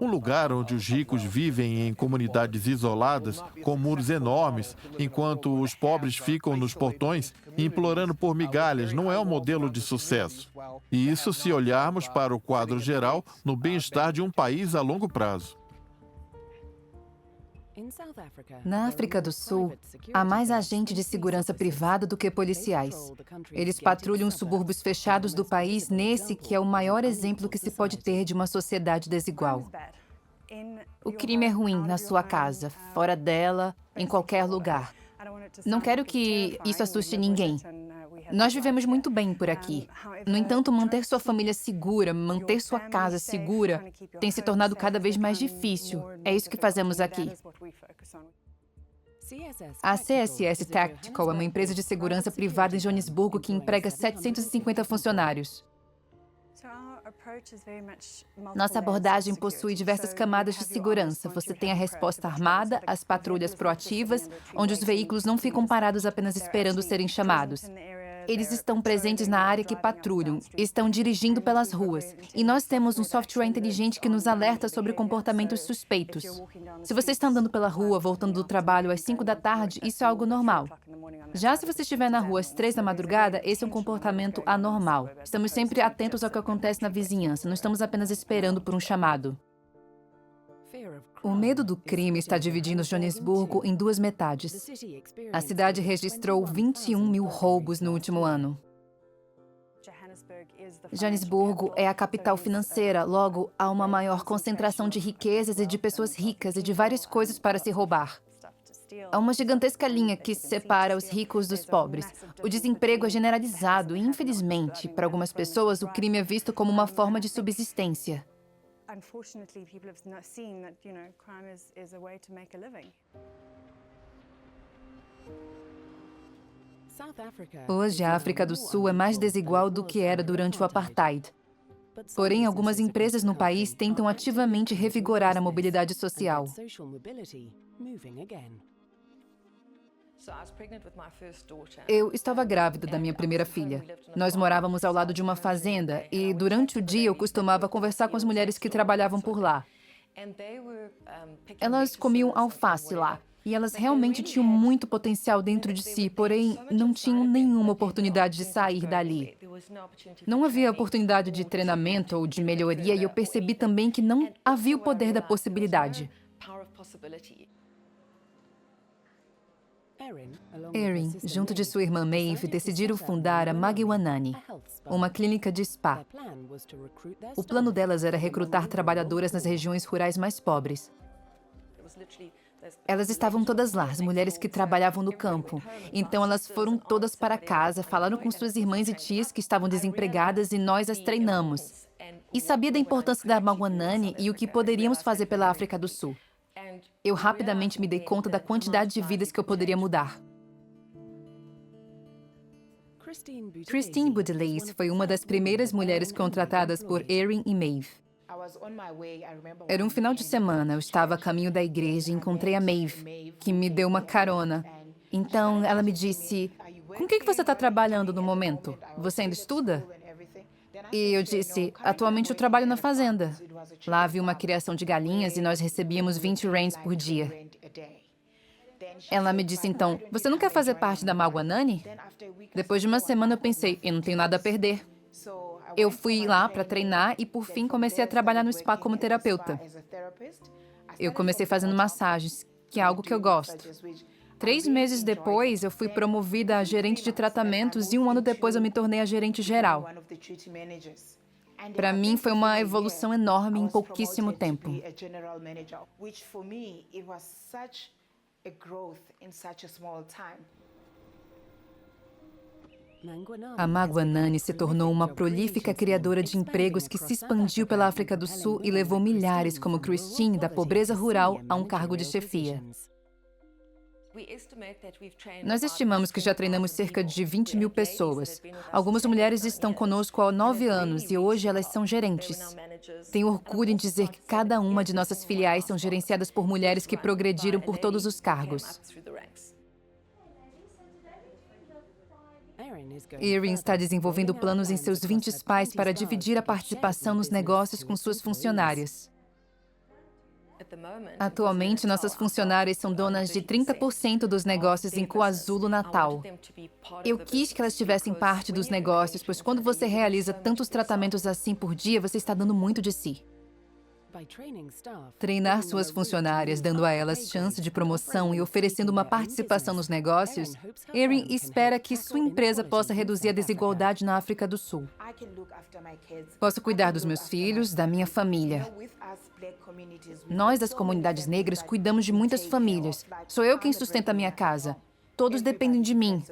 Um lugar onde os ricos vivem em comunidades isoladas, com muros enormes, enquanto os pobres ficam nos portões implorando por migalhas, não é um modelo de sucesso. E isso se olharmos para o quadro geral no bem-estar de um país a longo prazo. Na África do Sul, há mais agentes de segurança privada do que policiais. Eles patrulham os subúrbios fechados do país, nesse que é o maior exemplo que se pode ter de uma sociedade desigual. O crime é ruim na sua casa, fora dela, em qualquer lugar. Não quero que isso assuste ninguém. Nós vivemos muito bem por aqui. No entanto, manter sua família segura, manter sua casa segura, tem se tornado cada vez mais difícil. É isso que fazemos aqui. A CSS Tactical é uma empresa de segurança privada em Joanesburgo que emprega 750 funcionários. Nossa abordagem possui diversas camadas de segurança. Você tem a resposta armada, as patrulhas proativas, onde os veículos não ficam parados apenas esperando serem chamados. Eles estão presentes na área que patrulham, estão dirigindo pelas ruas. E nós temos um software inteligente que nos alerta sobre comportamentos suspeitos. Se você está andando pela rua, voltando do trabalho às 5 da tarde, isso é algo normal. Já se você estiver na rua às 3 da madrugada, esse é um comportamento anormal. Estamos sempre atentos ao que acontece na vizinhança, não estamos apenas esperando por um chamado. O medo do crime está dividindo Joanesburgo em duas metades. A cidade registrou 21 mil roubos no último ano. Joanesburgo é a capital financeira, logo, há uma maior concentração de riquezas e de pessoas ricas e de várias coisas para se roubar. Há uma gigantesca linha que separa os ricos dos pobres. O desemprego é generalizado e, infelizmente, para algumas pessoas, o crime é visto como uma forma de subsistência. Unfortunately, people have not seen that, crime is a way to make a living. Hoje, a África do Sul é mais desigual do que era durante o apartheid. Porém, algumas empresas no país tentam ativamente revigorar a mobilidade social. Eu estava grávida da minha primeira filha. Nós morávamos ao lado de uma fazenda e, durante o dia, eu costumava conversar com as mulheres que trabalhavam por lá. Elas comiam alface lá e elas realmente tinham muito potencial dentro de si, porém, não tinham nenhuma oportunidade de sair dali. Não havia oportunidade de treinamento ou de melhoria e eu percebi também que não havia o poder da possibilidade. Erin, junto de sua irmã Maeve, decidiram fundar a Magwanani, uma clínica de spa. O plano delas era recrutar trabalhadoras nas regiões rurais mais pobres. Elas estavam todas lá, as mulheres que trabalhavam no campo. Então elas foram todas para casa, falaram com suas irmãs e tias que estavam desempregadas e nós as treinamos. E sabia da importância da Magwanani e o que poderíamos fazer pela África do Sul. Eu rapidamente me dei conta da quantidade de vidas que eu poderia mudar. Christine Boudelaise foi uma das primeiras mulheres contratadas por Erin e Maeve. Era um final de semana, eu estava a caminho da igreja e encontrei a Maeve, que me deu uma carona. Então, ela me disse, com o que você está trabalhando no momento? Você ainda estuda? E eu disse, atualmente eu trabalho na fazenda. Lá havia uma criação de galinhas e nós recebíamos 20 rands por dia. Ela me disse então, você não quer fazer parte da Magwanani? Depois de uma semana eu pensei, eu não tenho nada a perder. Eu fui lá para treinar e por fim comecei a trabalhar no spa como terapeuta. Eu comecei fazendo massagens, que é algo que eu gosto. 3 meses depois, eu fui promovida a gerente de tratamentos e 1 ano depois eu me tornei a gerente geral. Para mim, foi uma evolução enorme em pouquíssimo tempo. A Magwanani se tornou uma prolífica criadora de empregos que se expandiu pela África do Sul e levou milhares como Christine, da pobreza rural, a um cargo de chefia. Nós estimamos que já treinamos cerca de 20 mil pessoas. Algumas mulheres estão conosco há 9 anos e hoje elas são gerentes. Tenho orgulho em dizer que cada uma de nossas filiais são gerenciadas por mulheres que progrediram por todos os cargos. Erin está desenvolvendo planos em seus 20 spas para dividir a participação nos negócios com suas funcionárias. Atualmente, nossas funcionárias são donas de 30% dos negócios em KwaZulu-Natal. Eu quis que elas tivessem parte dos negócios, pois quando você realiza tantos tratamentos assim por dia, você está dando muito de si. Treinar suas funcionárias, dando a elas chance de promoção e oferecendo uma participação nos negócios, Erin espera que sua empresa possa reduzir a desigualdade na África do Sul. Posso cuidar dos meus filhos, da minha família. Nós, das comunidades negras, cuidamos de muitas famílias. Sou eu quem sustenta a minha casa. Todos dependem de mim.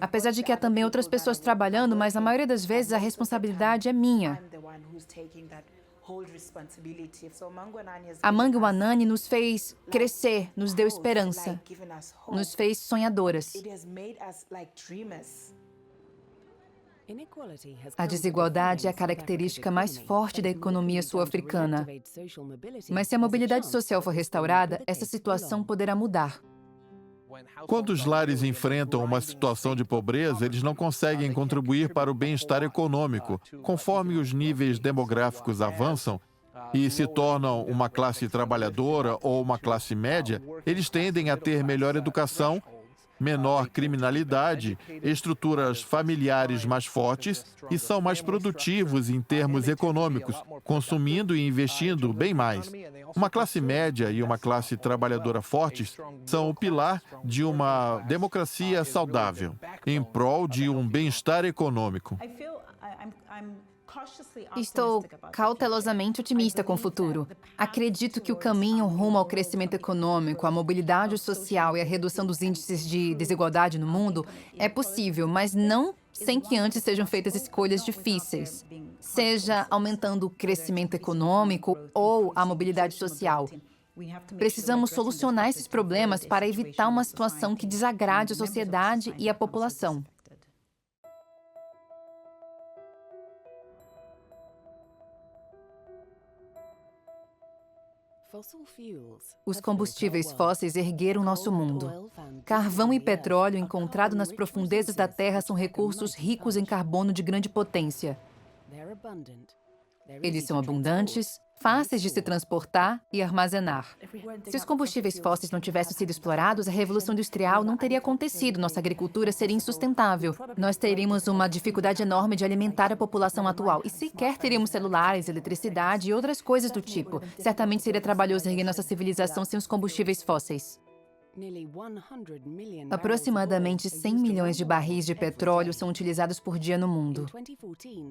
Apesar de que há também outras pessoas trabalhando, mas na maioria das vezes a responsabilidade é minha. A Mangwanani nos fez crescer, nos deu esperança, nos fez sonhadoras. A desigualdade é a característica mais forte da economia sul-africana. Mas se a mobilidade social for restaurada, essa situação poderá mudar. Quando os lares enfrentam uma situação de pobreza, eles não conseguem contribuir para o bem-estar econômico. Conforme os níveis demográficos avançam e se tornam uma classe trabalhadora ou uma classe média, eles tendem a ter melhor educação, menor criminalidade, estruturas familiares mais fortes e são mais produtivos em termos econômicos, consumindo e investindo bem mais. Uma classe média e uma classe trabalhadora fortes são o pilar de uma democracia saudável, em prol de um bem-estar econômico. Estou cautelosamente otimista com o futuro. Acredito que o caminho rumo ao crescimento econômico, à mobilidade social e à redução dos índices de desigualdade no mundo é possível, mas não sem que antes sejam feitas escolhas difíceis, seja aumentando o crescimento econômico ou a mobilidade social. Precisamos solucionar esses problemas para evitar uma situação que desagrade a sociedade e a população. Os combustíveis fósseis ergueram nosso mundo. Carvão e petróleo encontrado nas profundezas da Terra são recursos ricos em carbono de grande potência. Eles são abundantes, fáceis de se transportar e armazenar. Se os combustíveis fósseis não tivessem sido explorados, a Revolução Industrial não teria acontecido, nossa agricultura seria insustentável. Nós teríamos uma dificuldade enorme de alimentar a população atual e sequer teríamos celulares, eletricidade e outras coisas do tipo. Certamente seria trabalhoso erguer nossa civilização sem os combustíveis fósseis. Aproximadamente 100 milhões de barris de petróleo são utilizados por dia no mundo.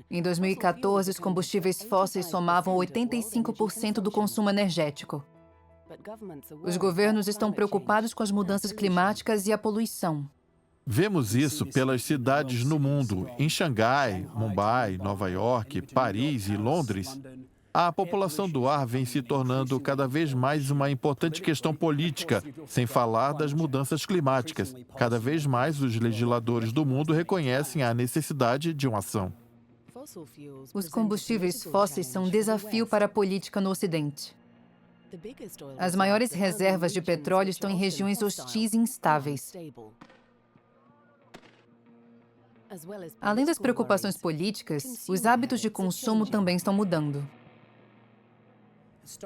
Em 2014, os combustíveis fósseis somavam 85% do consumo energético. Os governos estão preocupados com as mudanças climáticas e a poluição. Vemos isso pelas cidades no mundo, em Xangai, Mumbai, Nova York, Paris e Londres. A população do ar vem se tornando cada vez mais uma importante questão política, sem falar das mudanças climáticas. Cada vez mais os legisladores do mundo reconhecem a necessidade de uma ação. Os combustíveis fósseis são um desafio para a política no Ocidente. As maiores reservas de petróleo estão em regiões hostis e instáveis. Além das preocupações políticas, os hábitos de consumo também estão mudando.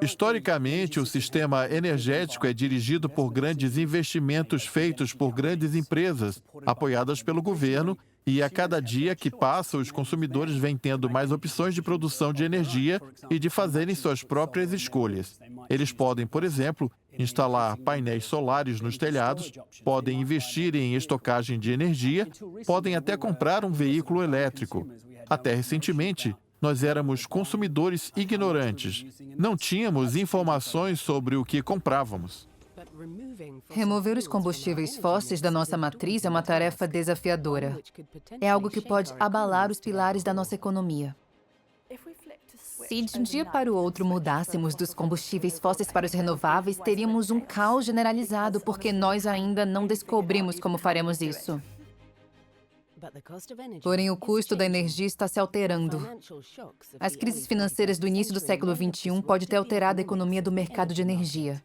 Historicamente, o sistema energético é dirigido por grandes investimentos feitos por grandes empresas, apoiadas pelo governo, e a cada dia que passa, os consumidores vêm tendo mais opções de produção de energia e de fazerem suas próprias escolhas. Eles podem, por exemplo, instalar painéis solares nos telhados, podem investir em estocagem de energia, podem até comprar um veículo elétrico. Até recentemente, nós éramos consumidores ignorantes. Não tínhamos informações sobre o que comprávamos. Remover os combustíveis fósseis da nossa matriz é uma tarefa desafiadora. É algo que pode abalar os pilares da nossa economia. Se de um dia para o outro mudássemos dos combustíveis fósseis para os renováveis, teríamos um caos generalizado, porque nós ainda não descobrimos como faremos isso. Porém, o custo da energia está se alterando. As crises financeiras do início do século XXI podem ter alterado a economia do mercado de energia.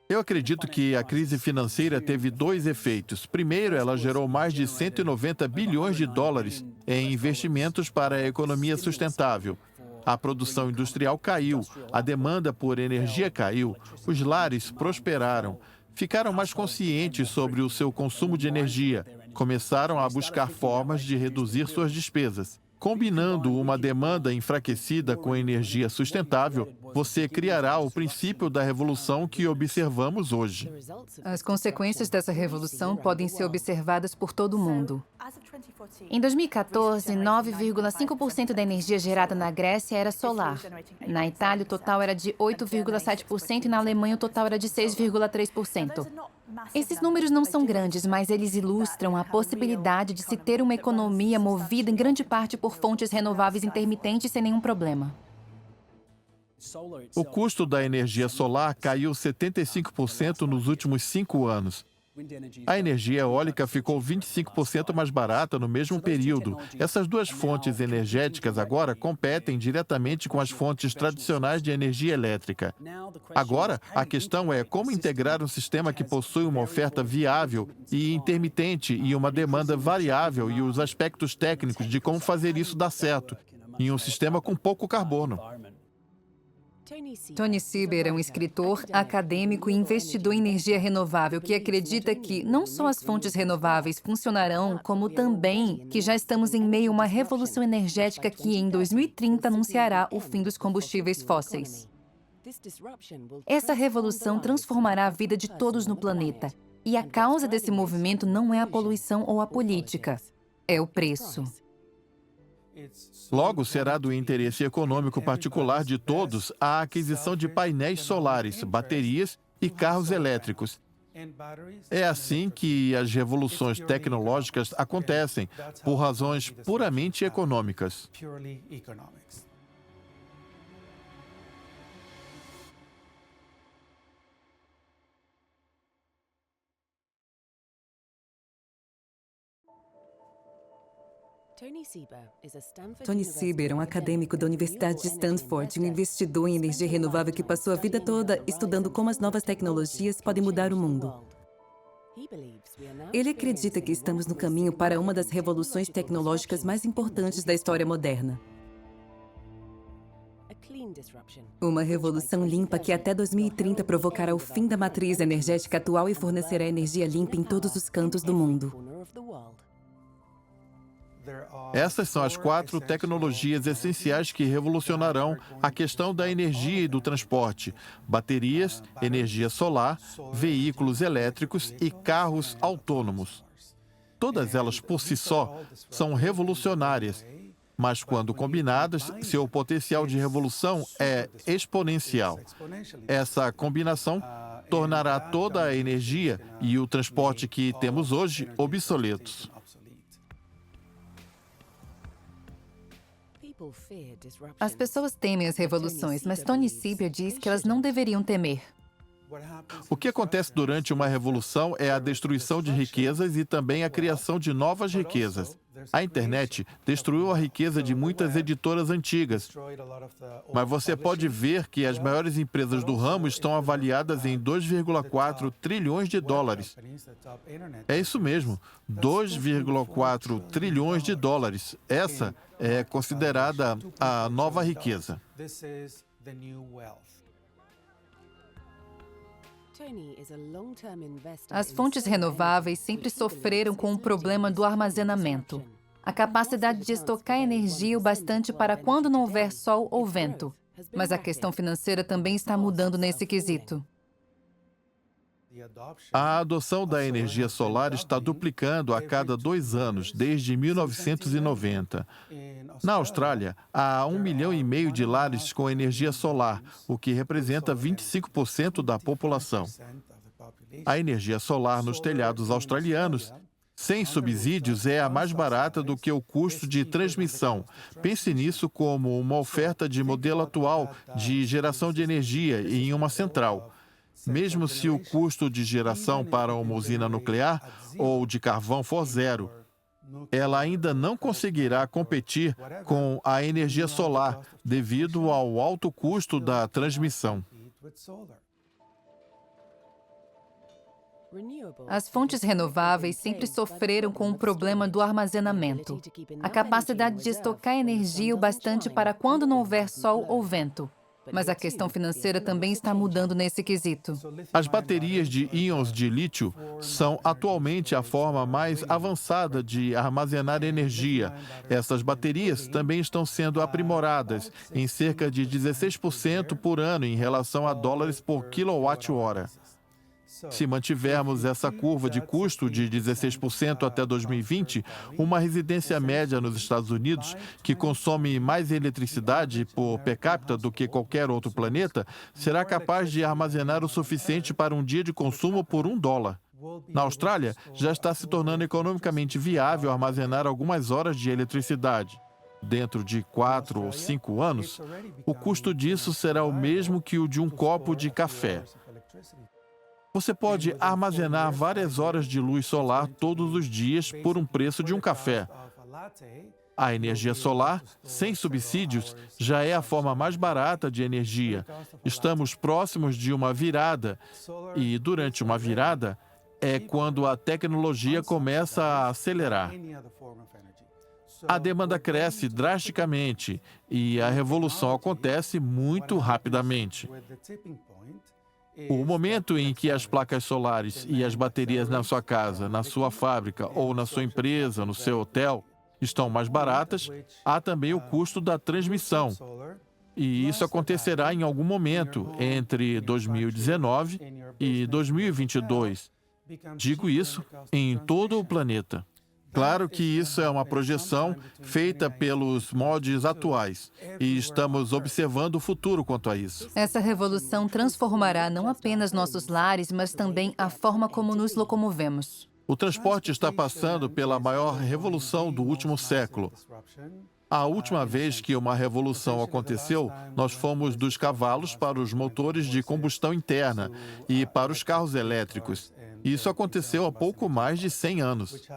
Eu acredito que a crise financeira teve dois efeitos. Primeiro, ela gerou mais de 190 bilhões de dólares em investimentos para a economia sustentável. A produção industrial caiu, a demanda por energia caiu, os lares prosperaram. Ficaram mais conscientes sobre o seu consumo de energia, começaram a buscar formas de reduzir suas despesas. Combinando uma demanda enfraquecida com energia sustentável, você criará o princípio da revolução que observamos hoje. As consequências dessa revolução podem ser observadas por todo o mundo. Em 2014, 9,5% da energia gerada na Grécia era solar. Na Itália, o total era de 8,7% e na Alemanha, o total era de 6,3%. Esses números não são grandes, mas eles ilustram a possibilidade de se ter uma economia movida em grande parte por fontes renováveis intermitentes sem nenhum problema. O custo da energia solar caiu 75% nos últimos 5 anos. A energia eólica ficou 25% mais barata no mesmo período. Essas duas fontes energéticas agora competem diretamente com as fontes tradicionais de energia elétrica. Agora, a questão é como integrar um sistema que possui uma oferta viável e intermitente e uma demanda variável e os aspectos técnicos de como fazer isso dar certo em um sistema com pouco carbono. Tony Seiber é um escritor, acadêmico e investidor em energia renovável que acredita que não só as fontes renováveis funcionarão, como também que já estamos em meio a uma revolução energética que, em 2030, anunciará o fim dos combustíveis fósseis. Essa revolução transformará a vida de todos no planeta. E a causa desse movimento não é a poluição ou a política, é o preço. Logo, será do interesse econômico particular de todos a aquisição de painéis solares, baterias e carros elétricos. É assim que as revoluções tecnológicas acontecem, por razões puramente econômicas. Tony Seiber é um acadêmico da Universidade de Stanford, um investidor em energia renovável que passou a vida toda estudando como as novas tecnologias podem mudar o mundo. Ele acredita que estamos no caminho para uma das revoluções tecnológicas mais importantes da história moderna. Uma revolução limpa que até 2030 provocará o fim da matriz energética atual e fornecerá energia limpa em todos os cantos do mundo. Essas são as 4 tecnologias essenciais que revolucionarão a questão da energia e do transporte: baterias, energia solar, veículos elétricos e carros autônomos. Todas elas, por si só, são revolucionárias, mas quando combinadas, seu potencial de revolução é exponencial. Essa combinação tornará toda a energia e o transporte que temos hoje obsoletos. As pessoas temem as revoluções, mas Tony Seiber diz que elas não deveriam temer. O que acontece durante uma revolução é a destruição de riquezas e também a criação de novas riquezas. A internet destruiu a riqueza de muitas editoras antigas, mas você pode ver que as maiores empresas do ramo estão avaliadas em 2,4 trilhões de dólares. É isso mesmo, 2,4 trilhões de dólares. Essa é considerada a nova riqueza. As fontes renováveis sempre sofreram com o problema do armazenamento. A capacidade de estocar energia o bastante para quando não houver sol ou vento. Mas a questão financeira também está mudando nesse quesito. A adoção da energia solar está duplicando a cada 2 anos, desde 1990. Na Austrália, há 1,5 milhão de lares com energia solar, o que representa 25% da população. A energia solar nos telhados australianos, sem subsídios, é a mais barata do que o custo de transmissão. Pense nisso como uma oferta de modelo atual de geração de energia em uma central. Mesmo se o custo de geração para uma usina nuclear ou de carvão for zero, ela ainda não conseguirá competir com a energia solar devido ao alto custo da transmissão. As fontes renováveis sempre sofreram com o problema do armazenamento. A capacidade de estocar energia o bastante para quando não houver sol ou vento. Mas a questão financeira também está mudando nesse quesito. As baterias de íons de lítio são atualmente a forma mais avançada de armazenar energia. Essas baterias também estão sendo aprimoradas em cerca de 16% por ano em relação a dólares por quilowatt-hora. Se mantivermos essa curva de custo de 16% até 2020, uma residência média nos Estados Unidos, que consome mais eletricidade por per capita do que qualquer outro planeta, será capaz de armazenar o suficiente para um dia de consumo por $1. Na Austrália, já está se tornando economicamente viável armazenar algumas horas de eletricidade. Dentro de 4 ou 5 anos, o custo disso será o mesmo que o de um copo de café. Você pode armazenar várias horas de luz solar todos os dias por um preço de um café. A energia solar, sem subsídios, já é a forma mais barata de energia. Estamos próximos de uma virada, e durante uma virada é quando a tecnologia começa a acelerar. A demanda cresce drasticamente e a revolução acontece muito rapidamente. O momento em que as placas solares e as baterias na sua casa, na sua fábrica ou na sua empresa, no seu hotel, estão mais baratas, há também o custo da transmissão. E isso acontecerá em algum momento entre 2019 e 2022. Digo isso em todo o planeta. Claro que isso é uma projeção feita pelos moldes atuais e estamos observando o futuro quanto a isso. Essa revolução transformará não apenas nossos lares, mas também a forma como nos locomovemos. O transporte está passando pela maior revolução do último século. A última vez que uma revolução aconteceu, nós fomos dos cavalos para os motores de combustão interna e para os carros elétricos. Isso aconteceu há pouco mais de 100 anos.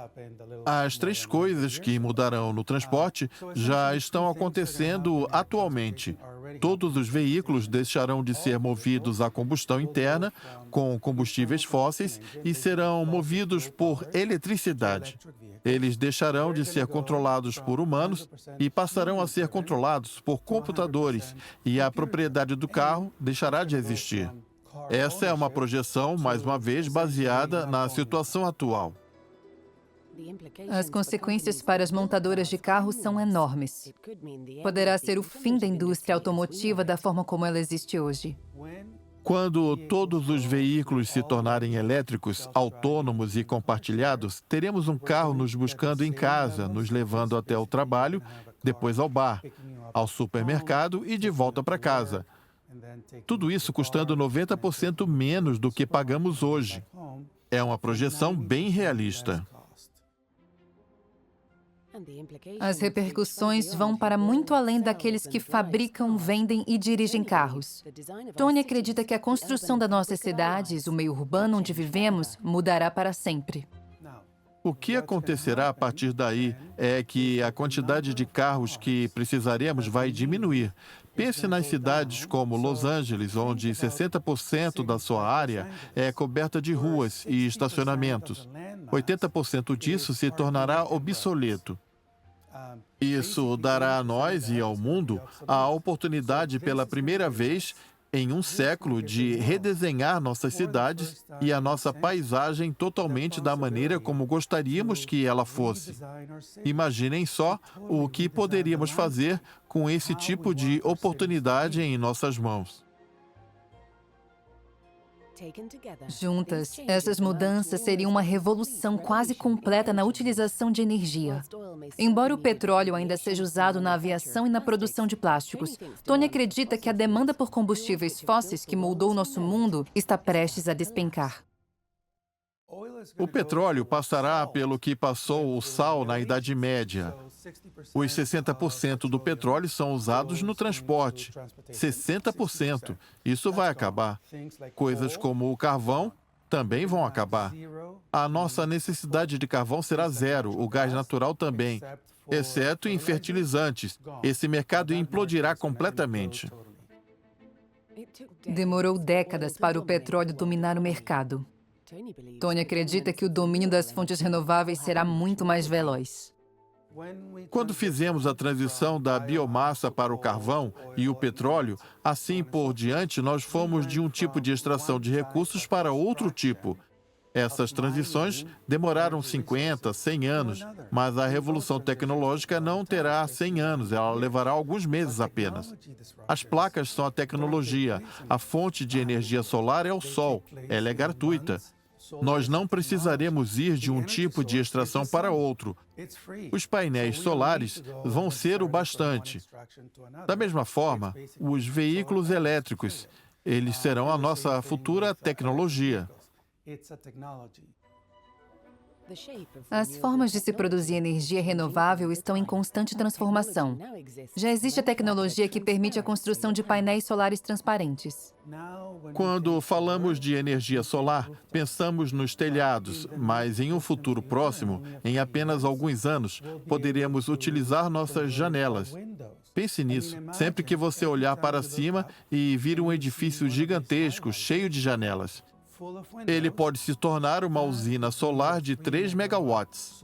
As 3 coisas que mudarão no transporte já estão acontecendo atualmente. Todos os veículos deixarão de ser movidos a combustão interna, com combustíveis fósseis, e serão movidos por eletricidade. Eles deixarão de ser controlados por humanos e passarão a ser controlados por computadores, e a propriedade do carro deixará de existir. Essa é uma projeção, mais uma vez, baseada na situação atual. As consequências para as montadoras de carros são enormes. Poderá ser o fim da indústria automotiva da forma como ela existe hoje. Quando todos os veículos se tornarem elétricos, autônomos e compartilhados, teremos um carro nos buscando em casa, nos levando até o trabalho, depois ao bar, ao supermercado e de volta para casa. Tudo isso custando 90% menos do que pagamos hoje. É uma projeção bem realista. As repercussões vão para muito além daqueles que fabricam, vendem e dirigem carros. Tony acredita que a construção das nossas cidades, o meio urbano onde vivemos, mudará para sempre. O que acontecerá a partir daí é que a quantidade de carros que precisaremos vai diminuir. Pense nas cidades como Los Angeles, onde 60% da sua área é coberta de ruas e estacionamentos. 80% disso se tornará obsoleto. Isso dará a nós e ao mundo a oportunidade pela primeira vez em um século de redesenhar nossas cidades e a nossa paisagem totalmente da maneira como gostaríamos que ela fosse. Imaginem só o que poderíamos fazer com esse tipo de oportunidade em nossas mãos. Juntas, essas mudanças seriam uma revolução quase completa na utilização de energia. Embora o petróleo ainda seja usado na aviação e na produção de plásticos, Tony acredita que a demanda por combustíveis fósseis que moldou nosso mundo está prestes a despencar. O petróleo passará pelo que passou o sal na Idade Média. Os 60% do petróleo são usados no transporte. 60%. Isso vai acabar. Coisas como o carvão também vão acabar. A nossa necessidade de carvão será zero, o gás natural também, exceto em fertilizantes. Esse mercado implodirá completamente. Demorou décadas para o petróleo dominar o mercado. Tony acredita que o domínio das fontes renováveis será muito mais veloz. Quando fizemos a transição da biomassa para o carvão e o petróleo, assim por diante, nós fomos de um tipo de extração de recursos para outro tipo. Essas transições demoraram 50, 100 anos, mas a revolução tecnológica não terá 100 anos, ela levará alguns meses apenas. As placas são a tecnologia, a fonte de energia solar é o sol, ela é gratuita. Nós não precisaremos ir de um tipo de extração para outro. Os painéis solares vão ser o bastante. Da mesma forma, os veículos elétricos, eles serão a nossa futura tecnologia. As formas de se produzir energia renovável estão em constante transformação. Já existe a tecnologia que permite a construção de painéis solares transparentes. Quando falamos de energia solar, pensamos nos telhados, mas em um futuro próximo, em apenas alguns anos, poderemos utilizar nossas janelas. Pense nisso. Sempre que você olhar para cima e vir um edifício gigantesco, cheio de janelas, ele pode se tornar uma usina solar de 3 megawatts.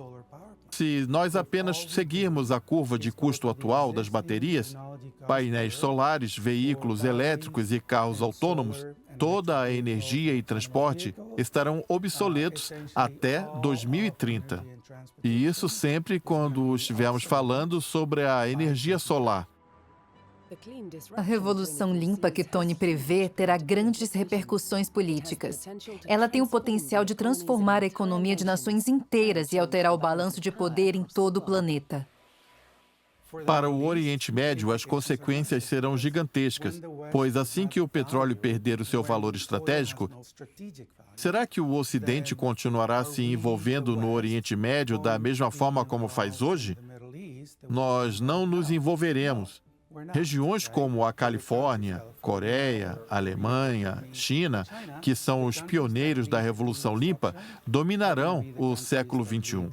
Se nós apenas seguirmos a curva de custo atual das baterias, painéis solares, veículos elétricos e carros autônomos, toda a energia e transporte estarão obsoletos até 2030. E isso sempre quando estivermos falando sobre a energia solar. A revolução limpa que Tony prevê terá grandes repercussões políticas. Ela tem o potencial de transformar a economia de nações inteiras e alterar o balanço de poder em todo o planeta. Para o Oriente Médio, as consequências serão gigantescas, pois assim que o petróleo perder o seu valor estratégico, será que o Ocidente continuará se envolvendo no Oriente Médio da mesma forma como faz hoje? Nós não nos envolveremos. Regiões como a Califórnia, Coreia, Alemanha, China, que são os pioneiros da Revolução Limpa, dominarão o século XXI.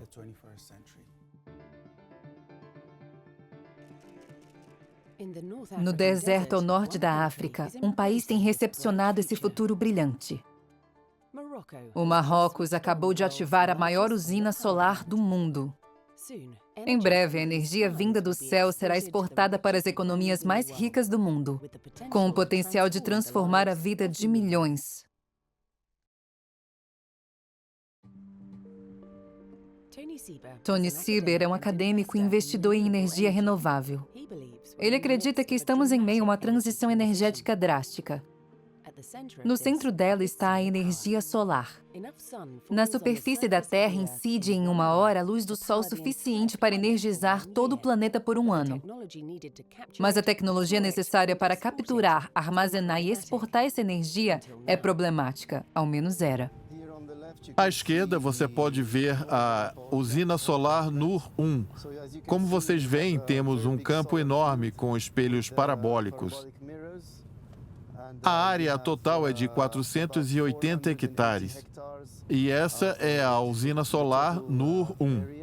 No deserto ao norte da África, um país tem recepcionado esse futuro brilhante. O Marrocos acabou de ativar a maior usina solar do mundo. Em breve, a energia vinda do céu será exportada para as economias mais ricas do mundo, com o potencial de transformar a vida de milhões. Tony Seiber é um acadêmico e investidor em energia renovável. Ele acredita que estamos em meio a uma transição energética drástica. No centro dela está a energia solar. Na superfície da Terra incide em 1 hora a luz do Sol suficiente para energizar todo o planeta por um ano. Mas a tecnologia necessária para capturar, armazenar e exportar essa energia é problemática, ao menos era. À esquerda, você pode ver a usina solar Noor 1. Como vocês veem, temos um campo enorme com espelhos parabólicos. A área total é de 480 hectares. E essa é a usina solar Noor 1.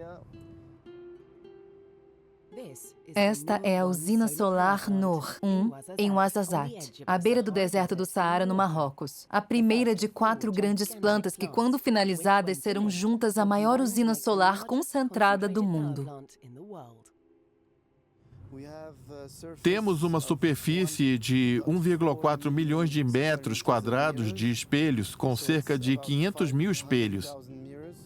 Esta é a usina solar Noor 1, em Ouarzazate, à beira do deserto do Saara, no Marrocos. A primeira de 4 grandes plantas que, quando finalizadas, serão juntas a maior usina solar concentrada do mundo. Temos uma superfície de 1,4 milhões de metros quadrados de espelhos, com cerca de 500 mil espelhos.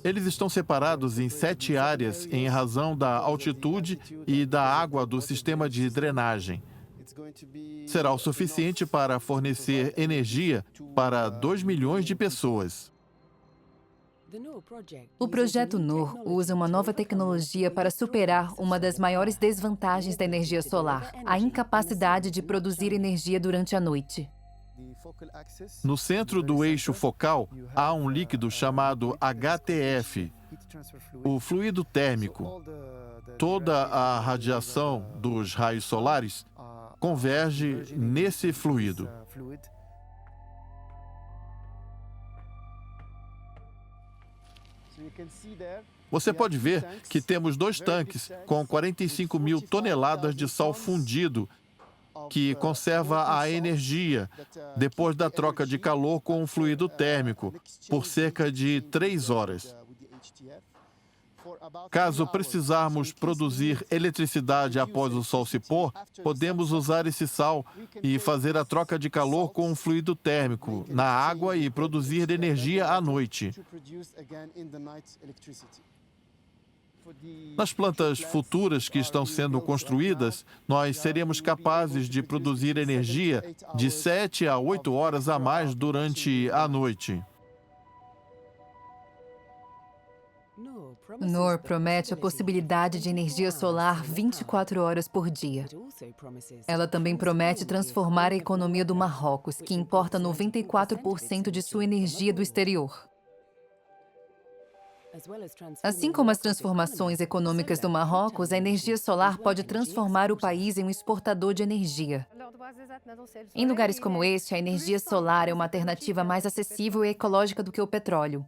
Eles estão separados em 7 áreas em razão da altitude e da água do sistema de drenagem. Será o suficiente para fornecer energia para 2 milhões de pessoas. O projeto Noor usa uma nova tecnologia para superar uma das maiores desvantagens da energia solar, a incapacidade de produzir energia durante a noite. No centro do eixo focal, há um líquido chamado HTF, o fluido térmico. Toda a radiação dos raios solares converge nesse fluido. Você pode ver que temos 2 tanques com 45 mil toneladas de sal fundido, que conserva a energia depois da troca de calor com o fluido térmico por cerca de 3 horas. Caso precisarmos produzir eletricidade após o sol se pôr, podemos usar esse sal e fazer a troca de calor com o fluido térmico na água e produzir energia à noite. Nas plantas futuras que estão sendo construídas, nós seremos capazes de produzir energia de 7 a 8 horas a mais durante a noite. Noor promete a possibilidade de energia solar 24 horas por dia. Ela também promete transformar a economia do Marrocos, que importa 94% de sua energia do exterior. Assim como as transformações econômicas do Marrocos, a energia solar pode transformar o país em um exportador de energia. Em lugares como este, a energia solar é uma alternativa mais acessível e ecológica do que o petróleo.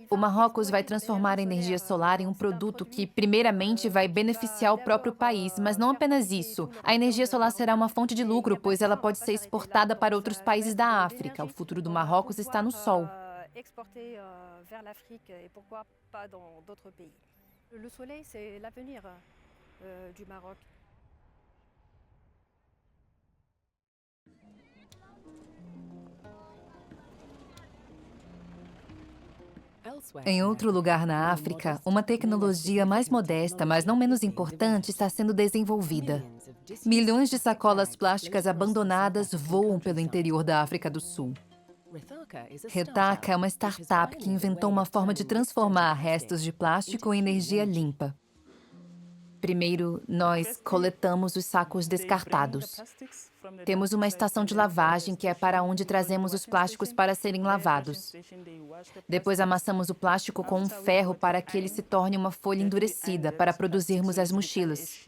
O Marrocos vai transformar a energia solar em um produto que, primeiramente, vai beneficiar o próprio país, mas não apenas isso. A energia solar será uma fonte de lucro, pois ela pode ser exportada para outros países da África. O futuro do Marrocos está no sol. Vers l'Afrique et pourquoi pas dans d'autres pays. Le soleil, c'est l'avenir du Maroc. Em outro lugar na África, uma tecnologia mais modesta, mas não menos importante, está sendo desenvolvida. Milhões de sacolas plásticas abandonadas voam pelo interior da África do Sul. Retaka é uma startup que inventou uma forma de transformar restos de plástico em energia limpa. Primeiro, nós coletamos os sacos descartados. Temos uma estação de lavagem que é para onde trazemos os plásticos para serem lavados. Depois amassamos o plástico com um ferro para que ele se torne uma folha endurecida para produzirmos as mochilas.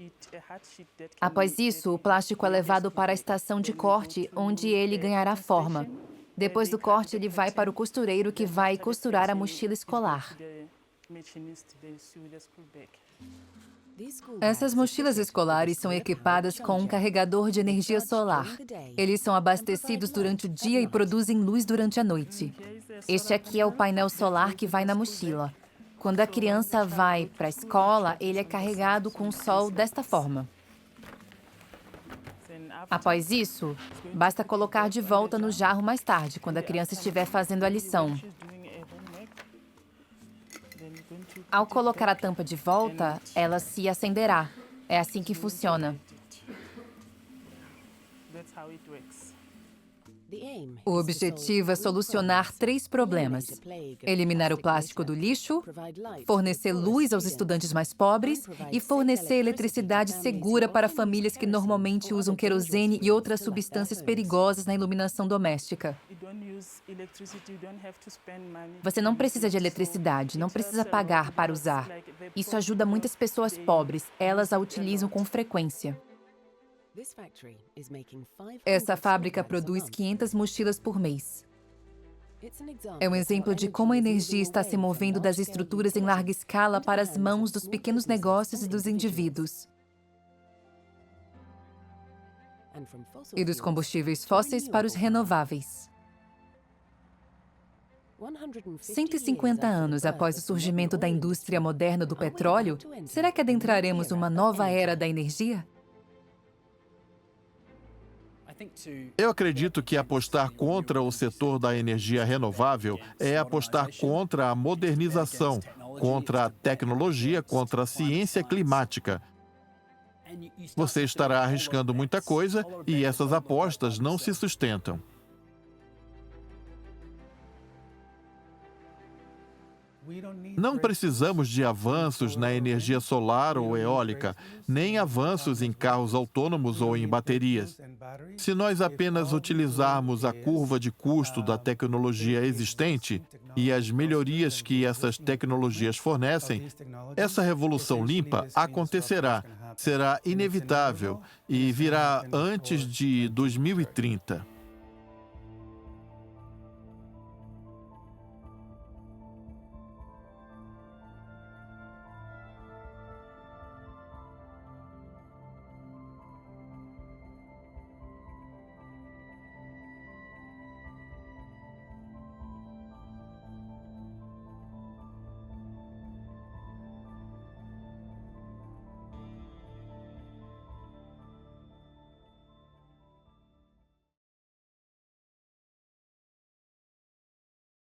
Após isso, o plástico é levado para a estação de corte, onde ele ganhará forma. Depois do corte, ele vai para o costureiro que vai costurar a mochila escolar. Essas mochilas escolares são equipadas com um carregador de energia solar. Eles são abastecidos durante o dia e produzem luz durante a noite. Este aqui é o painel solar que vai na mochila. Quando a criança vai para a escola, ele é carregado com o sol desta forma. Após isso, basta colocar de volta no jarro mais tarde, quando a criança estiver fazendo a lição. Ao colocar a tampa de volta, ela se acenderá. É assim que funciona. O objetivo é solucionar 3 problemas: eliminar o plástico do lixo, fornecer luz aos estudantes mais pobres e fornecer eletricidade segura para famílias que normalmente usam querosene e outras substâncias perigosas na iluminação doméstica. Você não precisa de eletricidade, não precisa pagar para usar. Isso ajuda muitas pessoas pobres, elas a utilizam com frequência. Essa fábrica produz 500 mochilas por mês. É um exemplo de como a energia está se movendo das estruturas em larga escala para as mãos dos pequenos negócios e dos indivíduos. E dos combustíveis fósseis para os renováveis. 150 anos após o surgimento da indústria moderna do petróleo, será que adentraremos uma nova era da energia? Eu acredito que apostar contra o setor da energia renovável é apostar contra a modernização, contra a tecnologia, contra a ciência climática. Você estará arriscando muita coisa e essas apostas não se sustentam. Não precisamos de avanços na energia solar ou eólica, nem avanços em carros autônomos ou em baterias. Se nós apenas utilizarmos a curva de custo da tecnologia existente e as melhorias que essas tecnologias fornecem, essa revolução limpa acontecerá, será inevitável e virá antes de 2030.